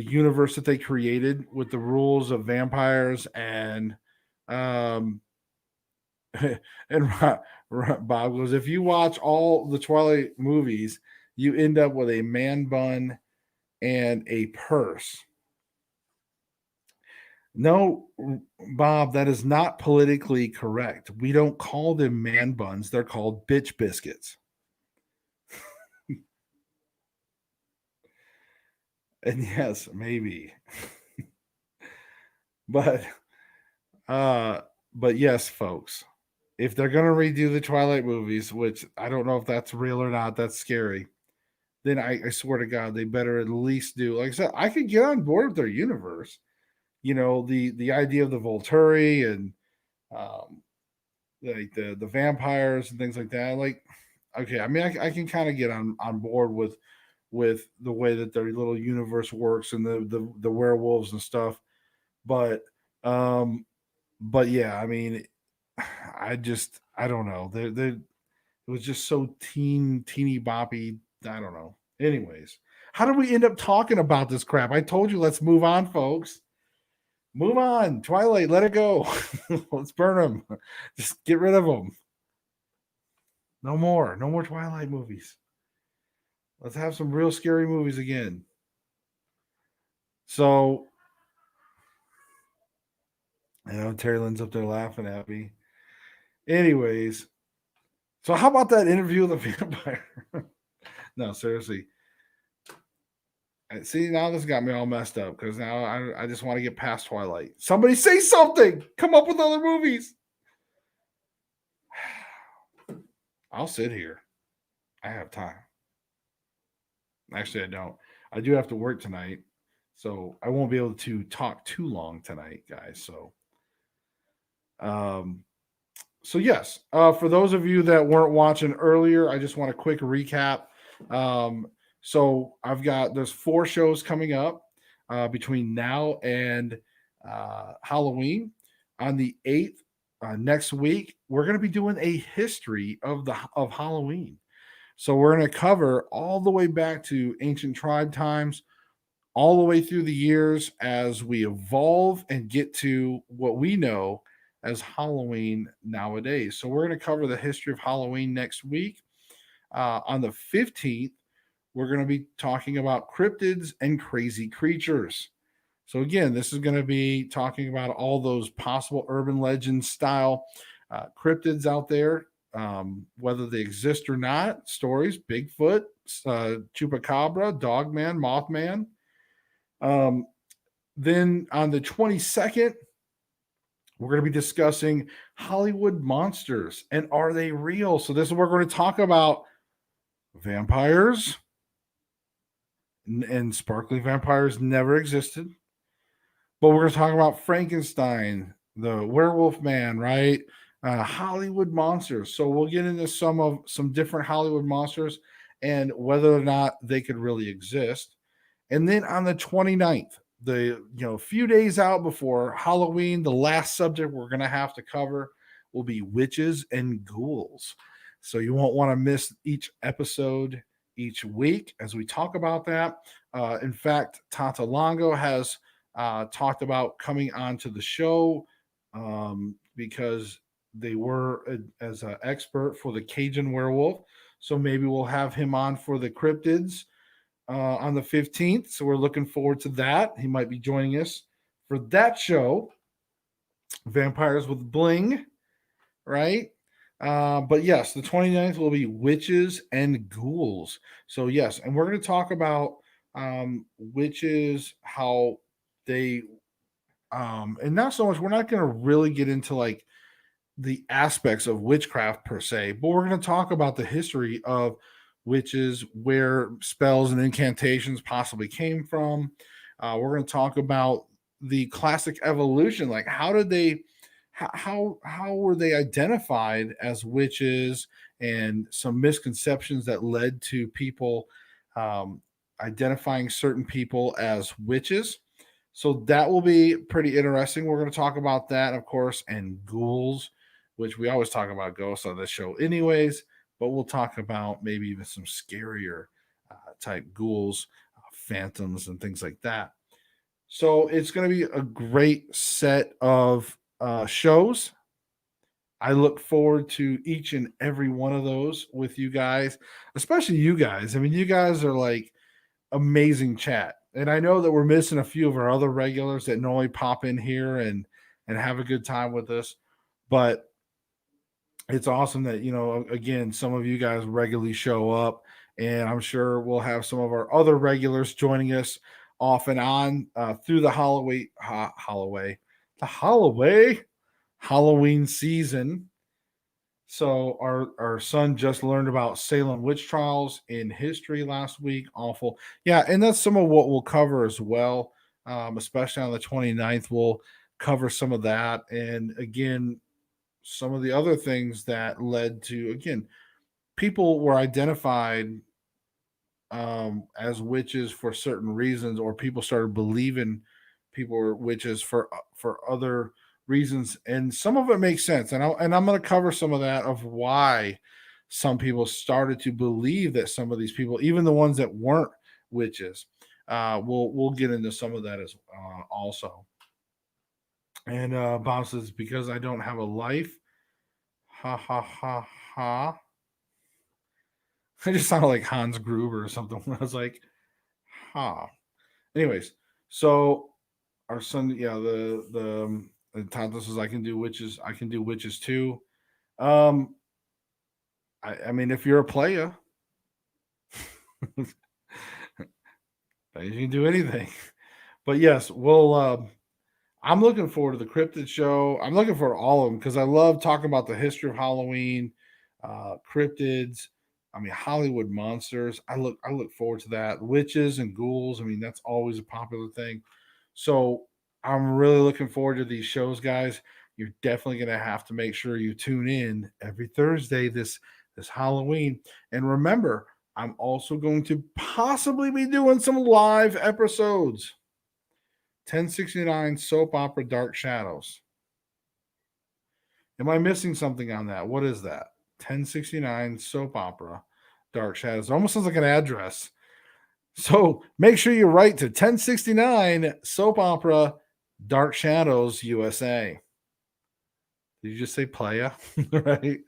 universe that they created with the rules of vampires um and Bob goes, if you watch all the Twilight movies, you end up with a man bun and a purse. No, Bob, that is not politically correct. We don't call them man buns; they're called bitch biscuits. And yes, maybe, but uh, but yes, folks, if they're gonna redo the Twilight movies, which I don't know if that's real or not, that's scary. Then I swear to God, they better at least do. Like I said, I could get on board with their universe. The idea of the Volturi and um, like the vampires and things like that. Like, okay, I mean, I can kind of get on board with the way that their little universe works and the werewolves and stuff. But um, but yeah, I mean, I don't know. It was just so teeny boppy. I don't know. Anyways, how did we end up talking about this crap? I told you, let's move on, folks. Move on. Twilight, let it go. Let's burn them. Just get rid of them. No more. No more Twilight movies. Let's have some real scary movies again. So, Terry Lynn's up there laughing at me. Anyways, so how about that interview with the vampire? No, seriously. See, now this got me all messed up because now I just want to get past Twilight. Somebody say something. Come up with other movies. I'll sit here. I have time. Actually, I don't. I do have to work tonight, so I won't be able to talk too long tonight, guys. Um, so yes, for those of you that weren't watching earlier, I just want a quick recap. Um, so there's 4 shows coming up between now and Halloween. On the 8th, next week, we're going to be doing a history of Halloween. So we're going to cover all the way back to ancient tribe times, all the way through the years as we evolve and get to what we know as Halloween nowadays. So we're going to cover the history of Halloween next week. On the 15th, we're going to be talking about cryptids and crazy creatures. So again, this is going to be talking about all those possible urban legend style cryptids out there. whether they exist or not. Stories, Bigfoot, Chupacabra, Dogman, Mothman. Um, then on the 22nd, we're going to be discussing Hollywood monsters and are they real? So this is what we're going to talk about: vampires, and sparkly vampires never existed. But we're going to talk about Frankenstein, the werewolf man, right? Hollywood monsters. So we'll get into some different Hollywood monsters and whether or not they could really exist. And then on the 29th, few days out before Halloween, the last subject we're going to have to cover will be witches and ghouls. So you won't want to miss each episode each week as we talk about that. In fact, Tata Longo has talked about coming onto the show because they were as an expert for the Cajun werewolf. So maybe we'll have him on for the cryptids on the 15th. So we're looking forward to that. He might be joining us for that show, Vampires with Bling, right? But yes, the 29th will be witches and ghouls. So, yes, and we're going to talk about witches, how they, and not so much, we're not going to really get into like the aspects of witchcraft per se, but we're going to talk about the history of witches, where spells and incantations possibly came from. We're going to talk about the classic evolution, like how did they, how were they identified as witches, and some misconceptions that led to people um, identifying certain people as witches. So that will be pretty interesting. We're going to talk about that, of course, and ghouls, which we always talk about ghosts on this show, anyways. But we'll talk about maybe even some scarier type ghouls, phantoms, and things like that. So it's going to be a great set of shows. I look forward to each and every one of those with you guys, especially you guys. I mean, you guys are like amazing chat. And I know that we're missing a few of our other regulars that normally pop in here and have a good time with us. But it's awesome that, again, some of you guys regularly show up, and I'm sure we'll have some of our other regulars joining us off and on through the Halloween season. So our son just learned about Salem witch trials in history last week. Awful. Yeah, and that's some of what we'll cover as well. Especially on the 29th, we'll cover some of that. And again, some of the other things that led to, again, people were identified as witches for certain reasons, or people started believing people were witches for other reasons, and some of it makes sense. And I'm going to cover some of that of why some people started to believe that some of these people, even the ones that weren't witches, we'll get into some of that as also. And Bob says, because I don't have a life, ha ha ha ha. I just sounded like Hans Gruber or something when I was like, ha. Anyways, so our son, yeah, the Tonto says I can do witches. I can do witches too. Um, I mean, if you're a player, you can do anything. But yes, we'll. I'm looking forward to the cryptid show. I'm looking forward to all of them because I love talking about the history of Halloween, cryptids. I mean, Hollywood monsters. I look forward to that. Witches and ghouls. I mean, that's always a popular thing. So I'm really looking forward to these shows, guys. You're definitely going to have to make sure you tune in every Thursday this Halloween. And remember, I'm also going to possibly be doing some live episodes. 1069 soap opera Dark Shadows. Am I missing something on that? What is that? 1069 soap opera Dark Shadows. It almost sounds like an address. So make sure you write to 1069 soap opera Dark Shadows USA. Did you just say playa? Right?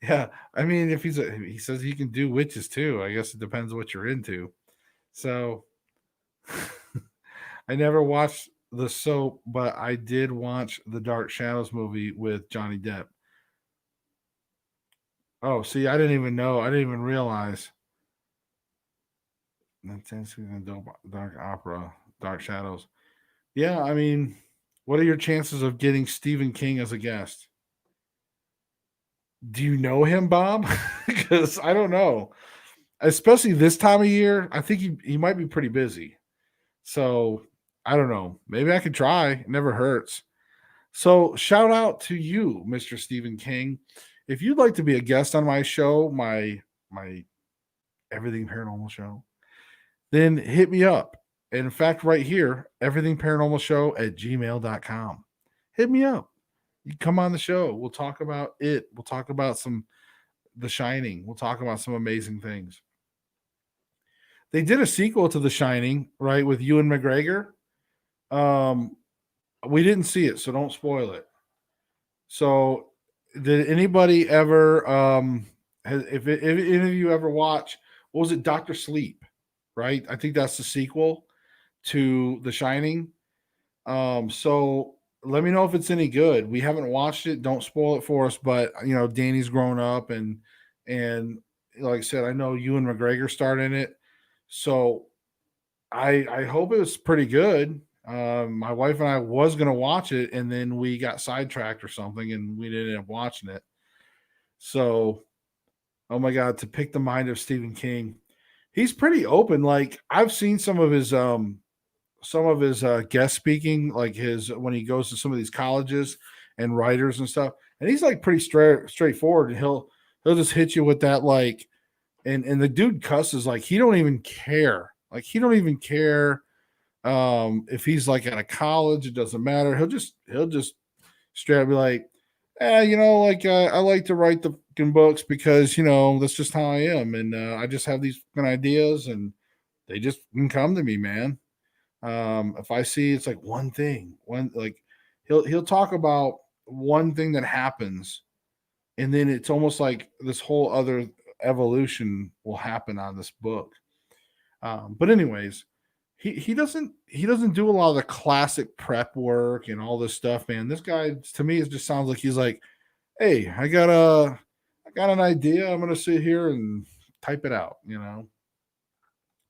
Yeah. I mean, if he says he can do witches too. I guess it depends what you're into. So I never watched the soap, but I did watch the Dark Shadows movie with Johnny Depp. Oh, see, I didn't even know. I didn't even realize. Dark opera, Dark Shadows. Yeah, I mean, what are your chances of getting Stephen King as a guest? Do you know him, Bob? Because I don't know. Especially this time of year, I think he might be pretty busy. So I don't know. Maybe I could try. It never hurts. So shout out to you, Mr. Stephen King. If you'd like to be a guest on my show, my Everything Paranormal show, then hit me up. And in fact, right here, Everything Paranormal Show at gmail.com. Hit me up. You come on the show. We'll talk about it. We'll talk about some The Shining. We'll talk about some amazing things. They did a sequel to The Shining, right, with Ewan McGregor. Um, we didn't see it, so don't spoil it. So, did anybody ever, if any of you ever watch, what was it, Doctor Sleep, right? I think that's the sequel to The Shining. So let me know if it's any good. We haven't watched it. Don't spoil it for us. But Danny's grown up, and like I said, I know Ewan McGregor starred in it. So I hope it was pretty good. My wife and I was gonna watch it, and then we got sidetracked or something, and we didn't end up watching it. So, oh my god, to pick the mind of Stephen King, he's pretty open. Like I've seen some of his guest speaking, like his when he goes to some of these colleges and writers and stuff, and he's like pretty straightforward, and he'll just hit you with that like, and the dude cusses like he don't even care, like he don't even care if he's like at a college, it doesn't matter. He'll just straight up be like, like I like to write the fucking books because that's just how I am, and I just have these fucking ideas, and they just can come to me, man. If I see it's like one thing, one like he'll talk about one thing that happens, and then it's almost like this whole other evolution will happen on this book. But anyways, he doesn't do a lot of the classic prep work and all this stuff, man. This guy to me it just sounds like he's like, hey, I got an idea. I'm gonna sit here and type it out,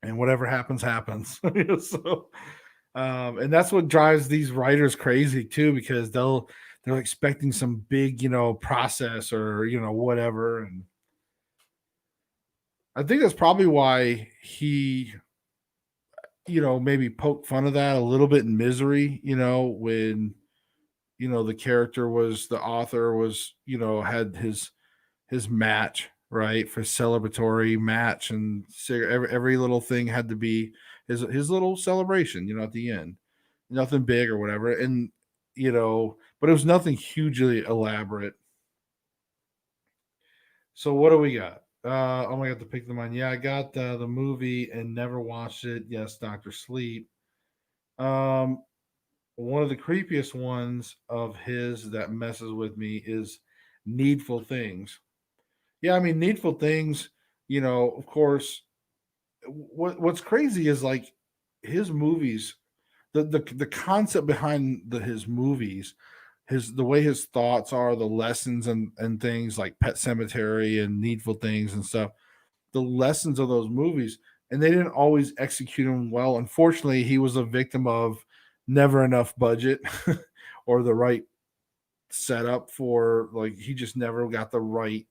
and whatever happens, happens. So and that's what drives these writers crazy too, because they're expecting some big, process or whatever. And I think that's probably why he, maybe poked fun of that a little bit in Misery, when the character was the author was, had his match, right, for celebratory match, and every little thing had to be his little celebration, at the end, nothing big or whatever, and but it was nothing hugely elaborate. So what do we got? Oh my god, to pick the mind. Yeah, I got the movie and never watched it. Yes, Doctor Sleep. Um, One of the creepiest ones of his that messes with me is Needful Things. Yeah, I mean Needful Things. Of course, what's crazy is like his movies, the concept behind his movies, the way his thoughts are, the lessons and things like Pet Cemetery and Needful Things and stuff. The lessons of those movies, and they didn't always execute them well. Unfortunately, he was a victim of never enough budget or the right setup for like he just never got the right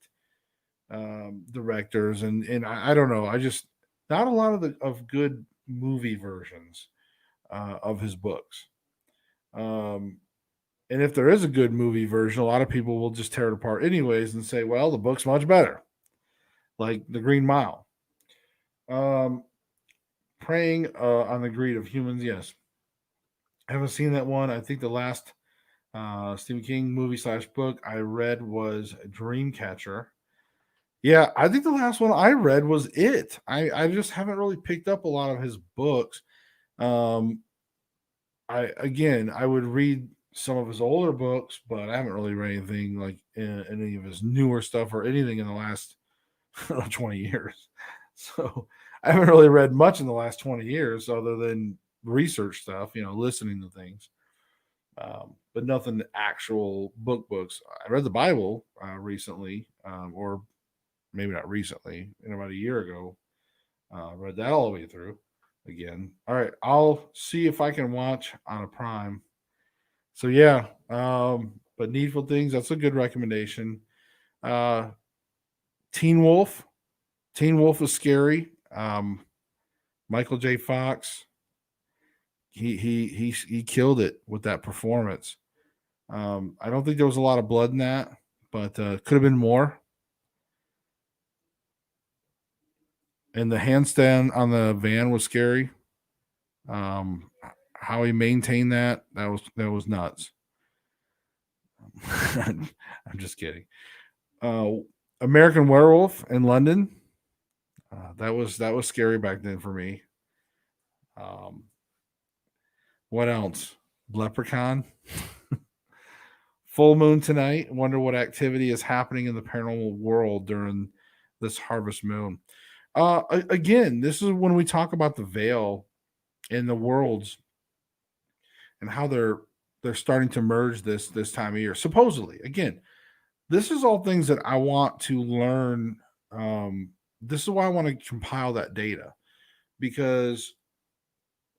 directors, and I don't know. I just not a lot of good movie versions of his books. Um, and if there is a good movie version, a lot of people will just tear it apart anyways and say, "Well, the book's much better." Like The Green Mile. Um, Preying on the Greed of Humans. Yes, I haven't seen that one. I think the last Stephen King movie slash book I read was Dreamcatcher. Yeah, I think the last one I read was it. I just haven't really picked up a lot of his books. Um, I would read some of his older books, but I haven't really read anything like any of his newer stuff or anything in the last 20 years. So I haven't really read much in the last 20 years other than research stuff, listening to things. But nothing actual books. I read the Bible recently, or maybe not recently, about a year ago. Read that all the way through again. All right, I'll see if I can watch on a Prime. So yeah, but Needful Things, that's a good recommendation. Uh, Teen Wolf, Teen Wolf is scary. Michael J. Fox, he killed it with that performance. I don't think there was a lot of blood in that, but could have been more. And the handstand on the van was scary. Um, how he maintained that was nuts. I'm just kidding. Uh, American Werewolf in London. That was scary back then for me. Um, what else? Leprechaun. Full moon tonight. Wonder what activity is happening in the paranormal world during this harvest moon. Again, this is when we talk about the veil and the worlds and how they're starting to merge this time of year. Supposedly, again, this is all things that I want to learn. This is why I want to compile that data because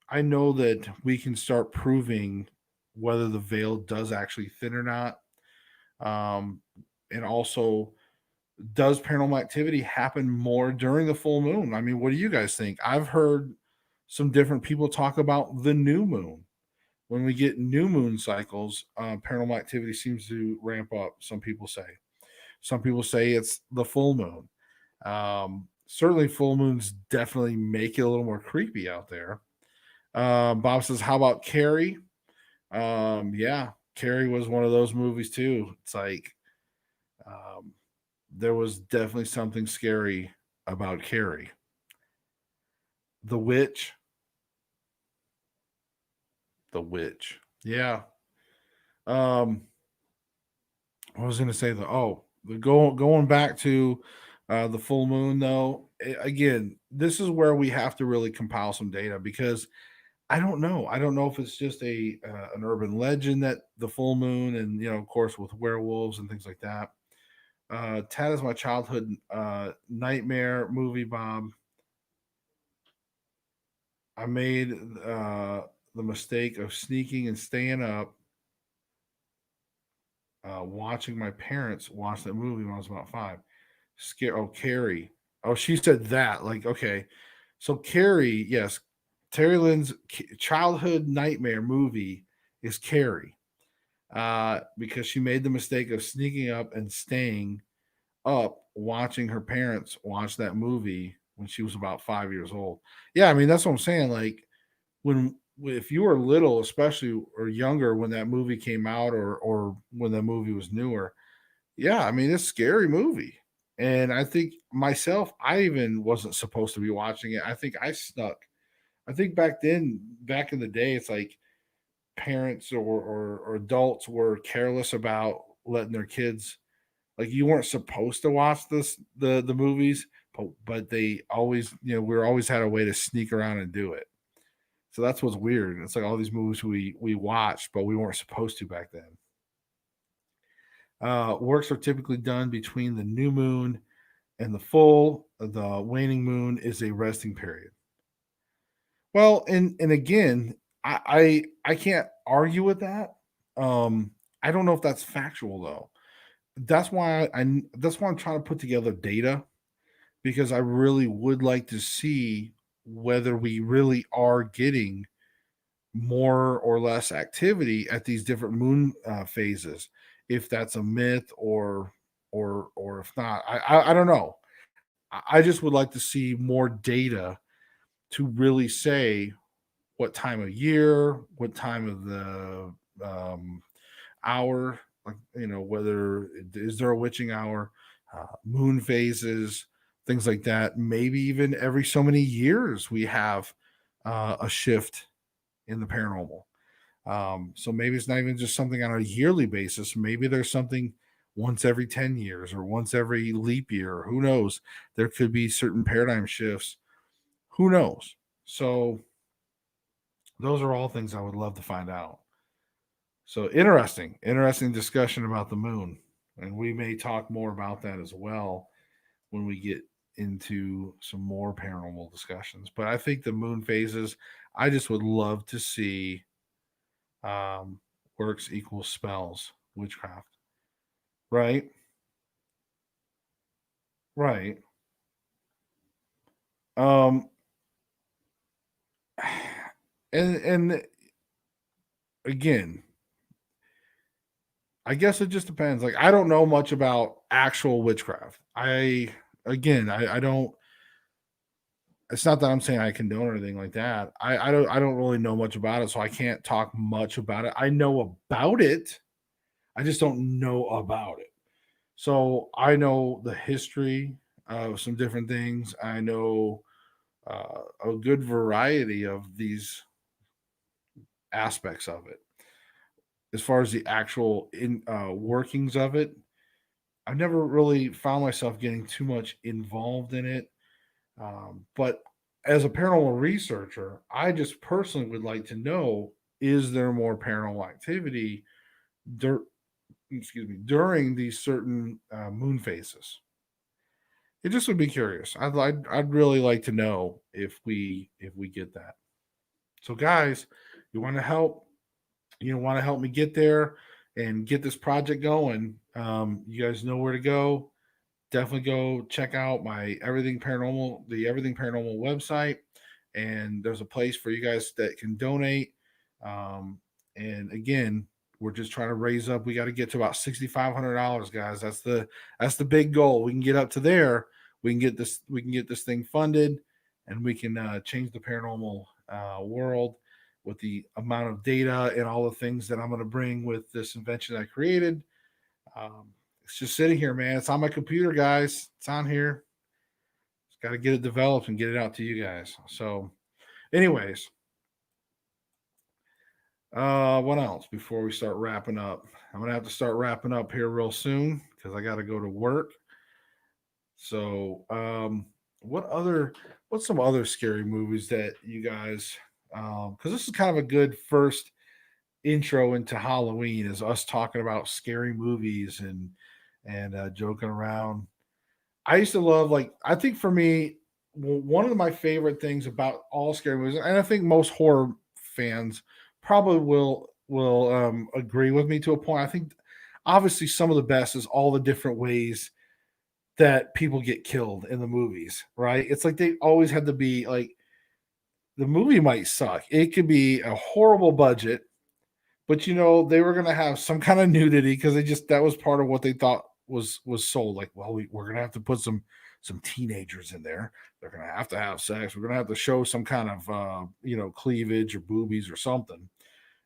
I know that we can start proving whether the veil does actually thin or not. Um, and also, does paranormal activity happen more during the full moon? I mean, what do you guys think? I've heard some different people talk about the new moon. When we get new moon cycles, paranormal activity seems to ramp up. Some people say it's the full moon. Certainly, full moons definitely make it a little more creepy out there. Bob says, "How about Carrie?" Yeah, Carrie was one of those movies too. It's like um, there was definitely something scary about Carrie. The witch, the witch. Yeah. Um, I was going to say going back to the full moon though. Again, this is where we have to really compile some data because I don't know. I don't know if it's just a an urban legend that the full moon and of course with werewolves and things like that. Tad is my childhood nightmare movie, Bob. I made the mistake of sneaking and staying up, watching my parents watch that movie when I was about 5. Scare. Oh, Carrie. Oh, she said that. Like, okay. So Carrie, yes, Terry Lynn's childhood nightmare movie is Carrie, because she made the mistake of sneaking up and staying up watching her parents watch that movie when she was about 5 years old. Yeah, I mean that's what I'm saying. Like when if you were little, especially or younger when that movie came out, or when that movie was newer, yeah, I mean it's a scary movie. And I think myself, I even wasn't supposed to be watching it. I think I snuck. I think back in the day, it's like parents or adults were careless about letting their kids, like you weren't supposed to watch the movies, but they always, we always had a way to sneak around and do it. So that's what's weird. It's like all these movies we watched, but we weren't supposed to back then. Works are typically done between the new moon and the full. The waning moon is a resting period. Well, and again, I can't argue with that. I don't know if that's factual though. That's why I'm trying to put together data because I really would like to see whether we really are getting more or less activity at these different moon phases. If that's a myth or if not, I don't know. I just would like to see more data to really say what time of year, what time of the hour, like whether is there a witching hour, moon phases, things like that. Maybe even every so many years we have a shift in the paranormal. So maybe it's not even just something on a yearly basis. Maybe there's something once every 10 years or once every leap year. Who knows? There could be certain paradigm shifts. Who knows? So those are all things I would love to find out. So interesting discussion about the moon. And we may talk more about that as well when we get into some more paranormal discussions. But I think the moon phases, I just would love to see um, works equals spells, witchcraft. Right? Right. Um, and again, I guess it just depends. Like I don't know much about actual witchcraft. I don't. It's not that I'm saying I condone or anything like that. I don't really know much about it, so I can't talk much about it. I know about it. I just don't know about it. So I know the history of some different things. I know a good variety of these aspects of it. As far as the actual workings of it, I've never really found myself getting too much involved in it. But as a paranormal researcher, I just personally would like to know: is there more paranormal activity dur- during these certain moon phases? It just would be curious. I'd really like to know if we get that. So, guys, you want to help? You want to help me get there and get this project going? You guys know where to go. Definitely go check out the Everything Paranormal website, and there's a place for you guys that can donate. Um, and again, we're just trying to raise up. We got to get to about $6,500, guys. That's the big goal. We can get up to there. We can get this thing funded, and we can change the paranormal world with the amount of data and all the things that I'm going to bring with this invention I created. Um, it's just sitting here, man. It's on my computer, guys. It's on here. It's got to get it developed and get it out to you guys. So, anyways, what else before we start wrapping up? I'm gonna have to start wrapping up here real soon because I got to go to work. So, what other, what's some other scary movies that you guys? Because this is kind of a good first intro into Halloween, is us talking about scary movies and joking around. I used to love, like, I think for me, one of my favorite things about all scary movies, and I think most horror fans probably will agree with me to a point. I think obviously some of the best is all the different ways that people get killed in the movies, right? It's like they always had to be like, the movie might suck. It could be a horrible budget, but they were gonna have some kind of nudity because they just, that was part of what they thought was sold. Like, well, we're gonna have to put some teenagers in there. They're gonna have to have sex. We're gonna have to show some kind of cleavage or boobies or something,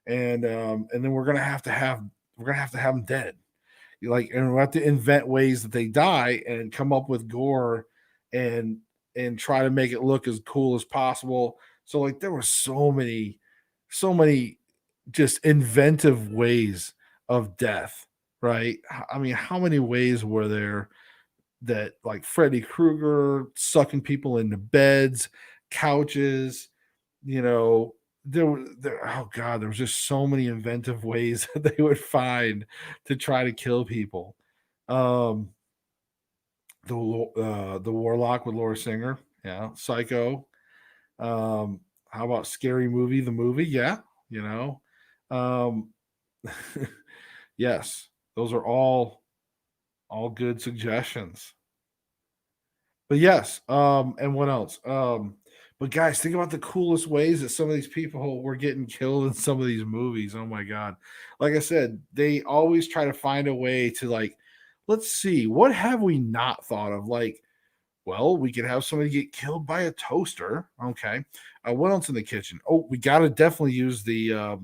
and then we're gonna have to have them dead. Like, and we have to invent ways that they die and come up with gore and and try to make it look as cool as possible. So like there were so many just inventive ways of death, right? I mean, how many ways were there that, like Freddy Krueger sucking people into beds, couches, you know, oh god, there was just so many inventive ways that they would find to try to kill people. Um the Warlock with Laura Singer, yeah, Psycho. How about Scary Movie the movie? Yeah, you know. Um yes, those are all good suggestions. But yes, and what else? But guys, think about the coolest ways that some of these people were getting killed in some of these movies. Oh my god. Like I said, they always try to find a way to, like, let's see, what have we not thought of? Like, well, we could have somebody get killed by a toaster. Okay. What else in the kitchen? Oh, we got to definitely use the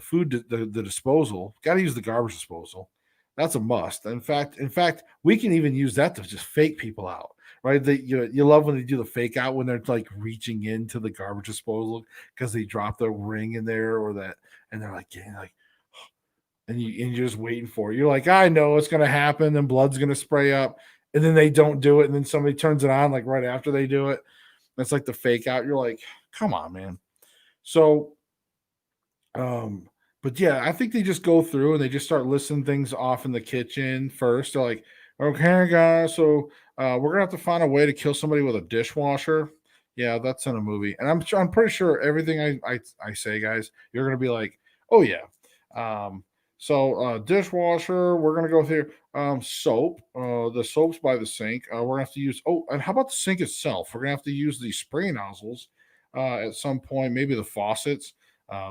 food, the disposal. Got to use the garbage disposal. That's a must. In fact, we can even use that to just fake people out, right? You love when they do the fake out when they're like reaching into the garbage disposal because they drop their ring in there or that, and they're like getting like, and you're just waiting for it. You're like, I know what's gonna happen, and blood's gonna spray up, and then they don't do it, and then somebody turns it on like right after they do it. That's like the fake out. You're like, come on, man. So, um, but yeah, I think they just go through and they just start listing things off in the kitchen first. They're like, okay, guys, so We're gonna have to find a way to kill somebody with a dishwasher. Yeah, that's in a movie, and I'm pretty sure everything I say, guys, you're gonna be like, oh yeah. Um, dishwasher, we're gonna go through soap. The soap's by the sink. We're gonna have to use. Oh, and how about the sink itself? We're gonna have to use the spray nozzles at some point. Maybe the faucets.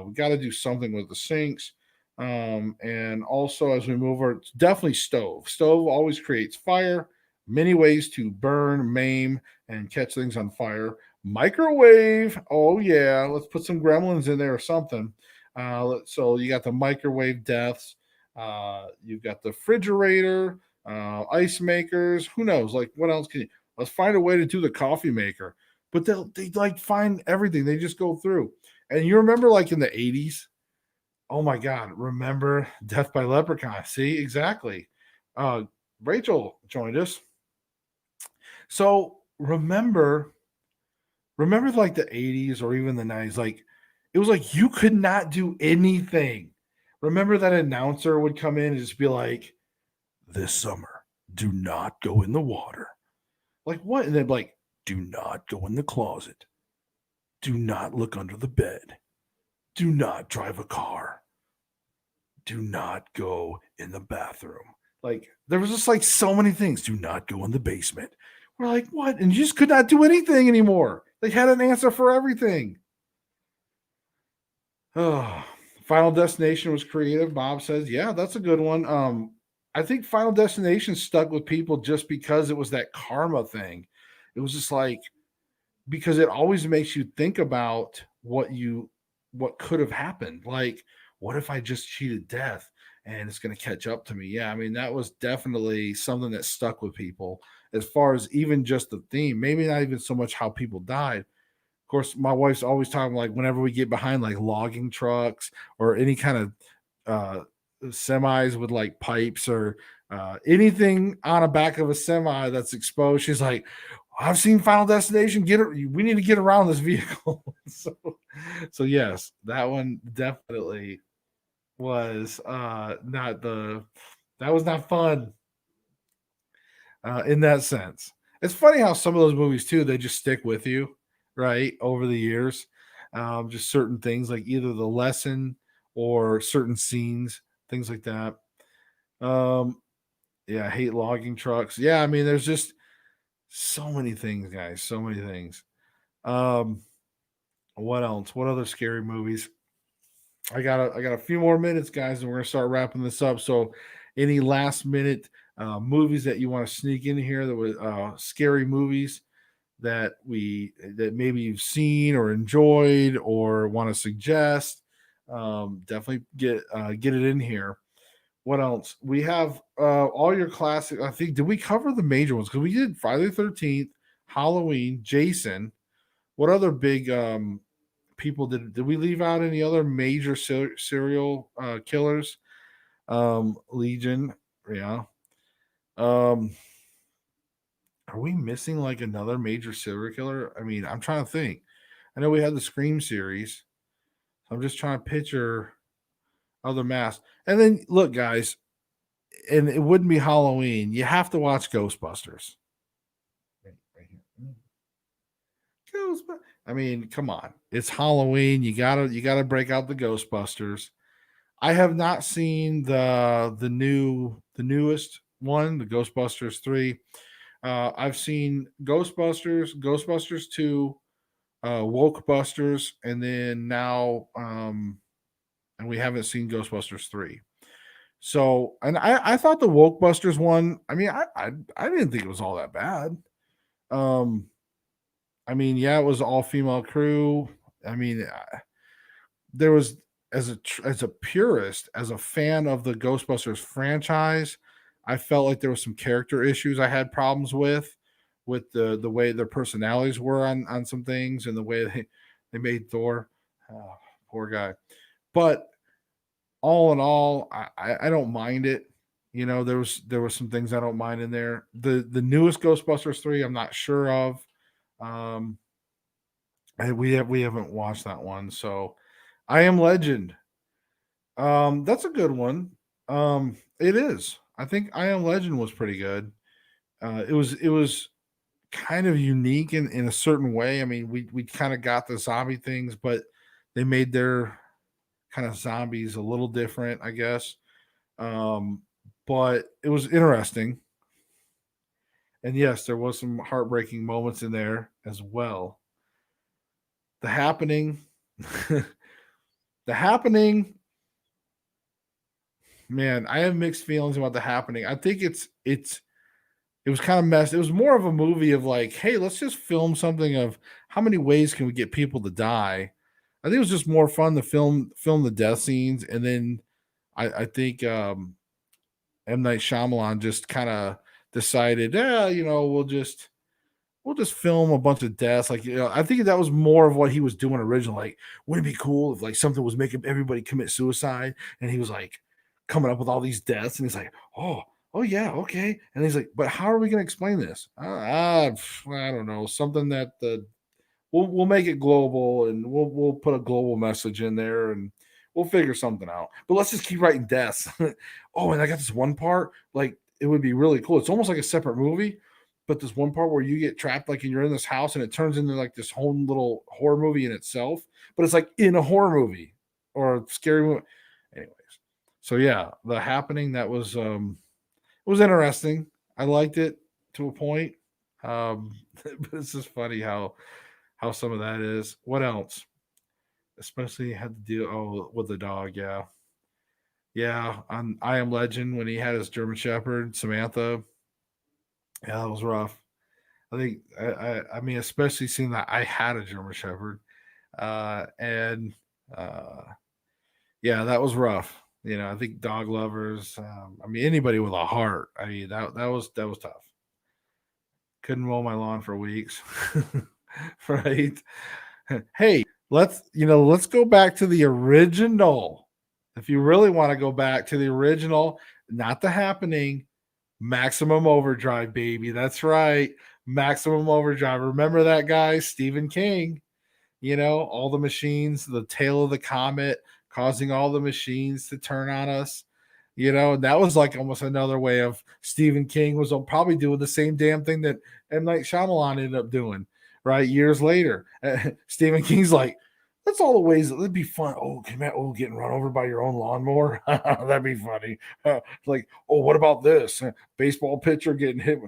We got to do something with the sinks. And also, as we move over, it's definitely stove. Stove always creates fire. Many ways to burn, maim, and catch things on fire. Microwave. Oh yeah, let's put some gremlins in there or something. So you got the microwave deaths. You've got the refrigerator, ice makers. Who knows? Like what else can you? Let's find a way to do the coffee maker. But they like find everything. They just go through. And you remember like in the 80s? Oh my God. Remember Death by Leprechaun? See, exactly. Uh, Rachel joined us. So remember like the 80s or even the 90s, like it was like you could not do anything. Remember that announcer would come in and just be like, this summer, do not go in the water. Like what? And then like, do not go in the closet. Do not look under the bed. Do not drive a car. Do not go in the bathroom. Like there was just like so many things. Do not go in the basement. We're like, what? And you just could not do anything anymore. They had an answer for everything. Oh, Final Destination was creative. Bob says, yeah, that's a good one. I think Final Destination stuck with people just because it was that karma thing. It was just like because it always makes you think about what could have happened. Like, what if I just cheated death and it's going to catch up to me? Yeah, I mean that was definitely something that stuck with people as far as even just the theme. Maybe not even so much how people died. Of course, my wife's always talking like whenever we get behind like logging trucks or any kind of uh, semis with like pipes or anything on the back of a semi that's exposed, she's like, I've seen Final Destination. Get it. We need to get around this vehicle. so yes, that one definitely was not the. That was not fun in that sense. It's funny how some of those movies too they just stick with you, right, over the years. Just certain things like either the lesson or certain scenes, things like that. Um, yeah, I hate logging trucks. Yeah, I mean, there's just so many things, guys. So many things. Um, what else? What other scary movies? I got a few more minutes, guys, and we're gonna start wrapping this up. So, any last minute movies that you want to sneak in here that were scary movies that maybe you've seen or enjoyed or want to suggest? Definitely get it in here. What else? We have all your classic. I think did we cover the major ones? Because we did Friday the 13th, Halloween, Jason. What other big people did we leave out any other major serial killers? Legion, yeah. Um, are we missing like another major serial killer? I mean, I'm trying to think. I know we had the Scream series. So I'm just trying to picture other masks. And then look, guys, and it wouldn't be Halloween. You have to watch Ghostbusters. Right here. Ghostbusters. I mean, come on. It's Halloween. You gotta break out the Ghostbusters. I have not seen the newest one, the Ghostbusters 3. I've seen Ghostbusters, Ghostbusters 2, Wokebusters, and then now and we haven't seen Ghostbusters 3. So, and I thought the Wokebusters one, I mean, I didn't think it was all that bad. Um, I mean, yeah, it was all female crew. I mean, there was as a purist, as a fan of the Ghostbusters franchise, I felt like there was some character issues I had problems with the way their personalities were on some things and the way they made Thor. Oh, poor guy. But all in all, I don't mind it. You know, there was some things I don't mind in there. The newest Ghostbusters 3, I'm not sure of. Um, and we haven't watched that one. So I Am Legend. That's a good one. It is. I think I Am Legend was pretty good. It was kind of unique in a certain way. I mean, we kind of got the zombie things, but they made their kind of zombies a little different, I guess. Um, but it was interesting, and yes, there was some heartbreaking moments in there as well. The happening, the happening, man. I have mixed feelings about the happening. I think it was kind of messed. It was more of a movie of like, hey, let's just film something of how many ways can we get people to die. I think it was just more fun to film the death scenes, and then I think M Night Shyamalan just kind of decided, yeah, we'll just film a bunch of deaths. Like, I think that was more of what he was doing originally. Like, wouldn't it be cool if like something was making everybody commit suicide, and he was like coming up with all these deaths, and he's like, oh yeah, okay, and he's like, but how are we going to explain this? I don't know, something that the we'll make it global, and we'll put a global message in there, and we'll figure something out. But let's just keep writing deaths. Oh, and I got this one part, like it would be really cool. It's almost like a separate movie, but this one part where you get trapped, like, and you're in this house, and it turns into like this whole little horror movie in itself. But it's like in a horror movie or a scary movie. Anyways, so yeah, the happening, that was it was interesting. I liked it to a point. But it's just funny how some of that is. What else? Especially had to deal with the dog. Yeah, yeah. On I Am Legend, when he had his German Shepherd Samantha. Yeah, that was rough. I think I mean, especially seeing that I had a German Shepherd, and uh, yeah, that was rough. I think dog lovers. I mean, anybody with a heart. I mean, that was tough. Couldn't mow my lawn for weeks, right? Hey, let's go back to the original. If you really want to go back to the original, not the happening, Maximum Overdrive, baby. That's right. Maximum Overdrive. Remember that guy, Stephen King? All the machines, the tail of the comet causing all the machines to turn on us. And that was like almost another way of Stephen King was probably doing the same damn thing that M. Night Shyamalan ended up doing, right? Years later. Stephen King's like, that's all the ways that would be fun. Oh, can that getting run over by your own lawnmower? That'd be funny. Like, oh, what about this? Baseball pitcher getting hit.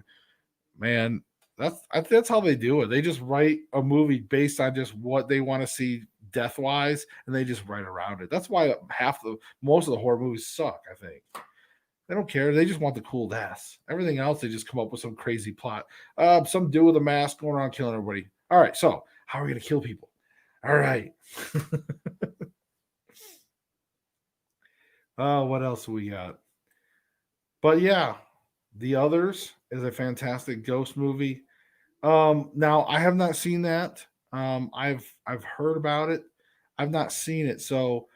Man, that's how they do it. They just write a movie based on just what they want to see death wise, and they just write around it. That's why most of the horror movies suck. I think they don't care. They just want the cool deaths. Everything else, they just come up with some crazy plot. Some dude with a mask going around killing everybody. All right, so how are we gonna kill people? All right. What else we got? But yeah, The Others is a fantastic ghost movie. Now I have not seen that. I've heard about it. I've not seen it, so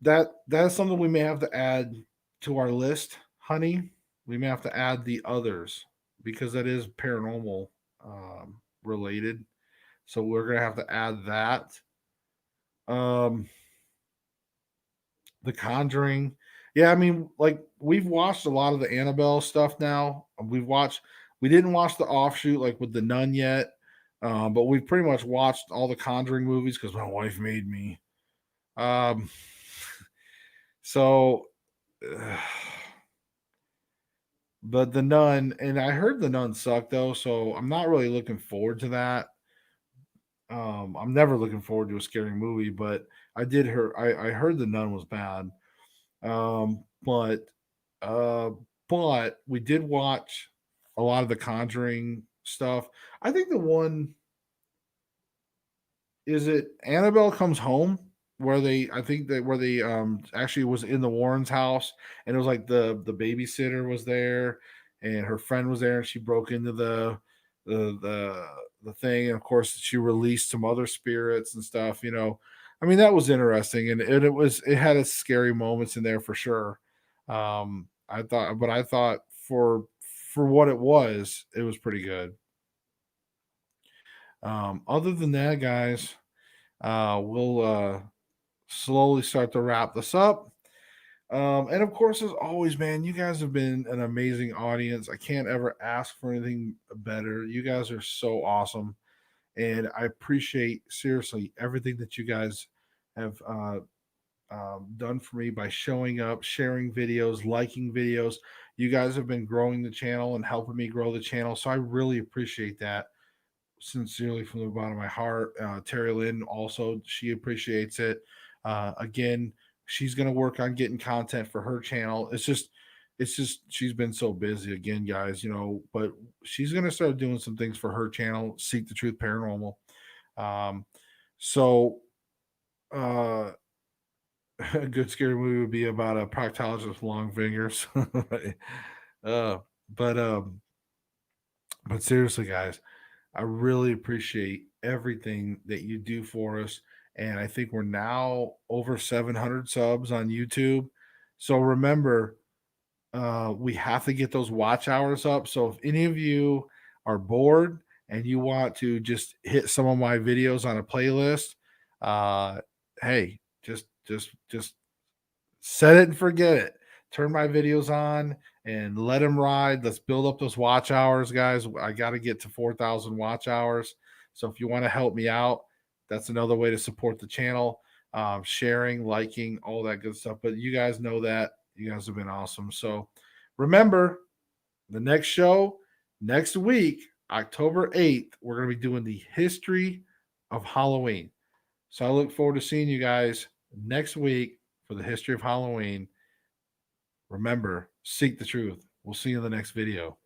that is something we may have to add to our list, honey. We may have to add The Others because that is paranormal related. So we're gonna have to add that. Um, The Conjuring. Yeah, I mean, like we've watched a lot of the Annabelle stuff now. We didn't watch the offshoot like with the Nun yet, but we've pretty much watched all the Conjuring movies because my wife made me. Um, so, uh, but the Nun, and I heard the Nun sucked though, so I'm not really looking forward to that. I'm never looking forward to a scary movie, but I heard the Nun was bad. Um, but uh, but we did watch a lot of the Conjuring stuff. I think the one is it Annabelle Comes Home where they I think that where they actually was in the Warrens' house, and it was like the babysitter was there and her friend was there, and she broke into the the the thing, and of course she released some other spirits and stuff. I mean, that was interesting, and it had its scary moments in there for sure. I thought for what it was pretty good. Other than that, guys, we'll slowly start to wrap this up. And of course, as always, man, you guys have been an amazing audience. I can't ever ask for anything better. You guys are so awesome. And I appreciate seriously everything that you guys have done for me by showing up, sharing videos, liking videos. You guys have been growing the channel and helping me grow the channel. So I really appreciate that sincerely from the bottom of my heart. Terry Lynn also, she appreciates it. Again, she's going to work on getting content for her channel. It's just she's been so busy again, guys, but she's going to start doing some things for her channel, Seek the Truth Paranormal. Um, so, uh, a good scary movie would be about a proctologist with long fingers. uh, but, um, but seriously, guys, I really appreciate everything that you do for us. And I think we're now over 700 subs on YouTube. So remember, we have to get those watch hours up. So if any of you are bored and you want to just hit some of my videos on a playlist, uh, hey, just set it and forget it. Turn my videos on and let them ride. Let's build up those watch hours, guys. I got to get to 4,000 watch hours. So if you want to help me out, that's another way to support the channel. Sharing, liking, all that good stuff. But you guys know that. You guys have been awesome. So remember, the next show next week, October 8th, we're going to be doing the history of Halloween. So I look forward to seeing you guys next week for the history of Halloween. Remember, seek the truth. We'll see you in the next video.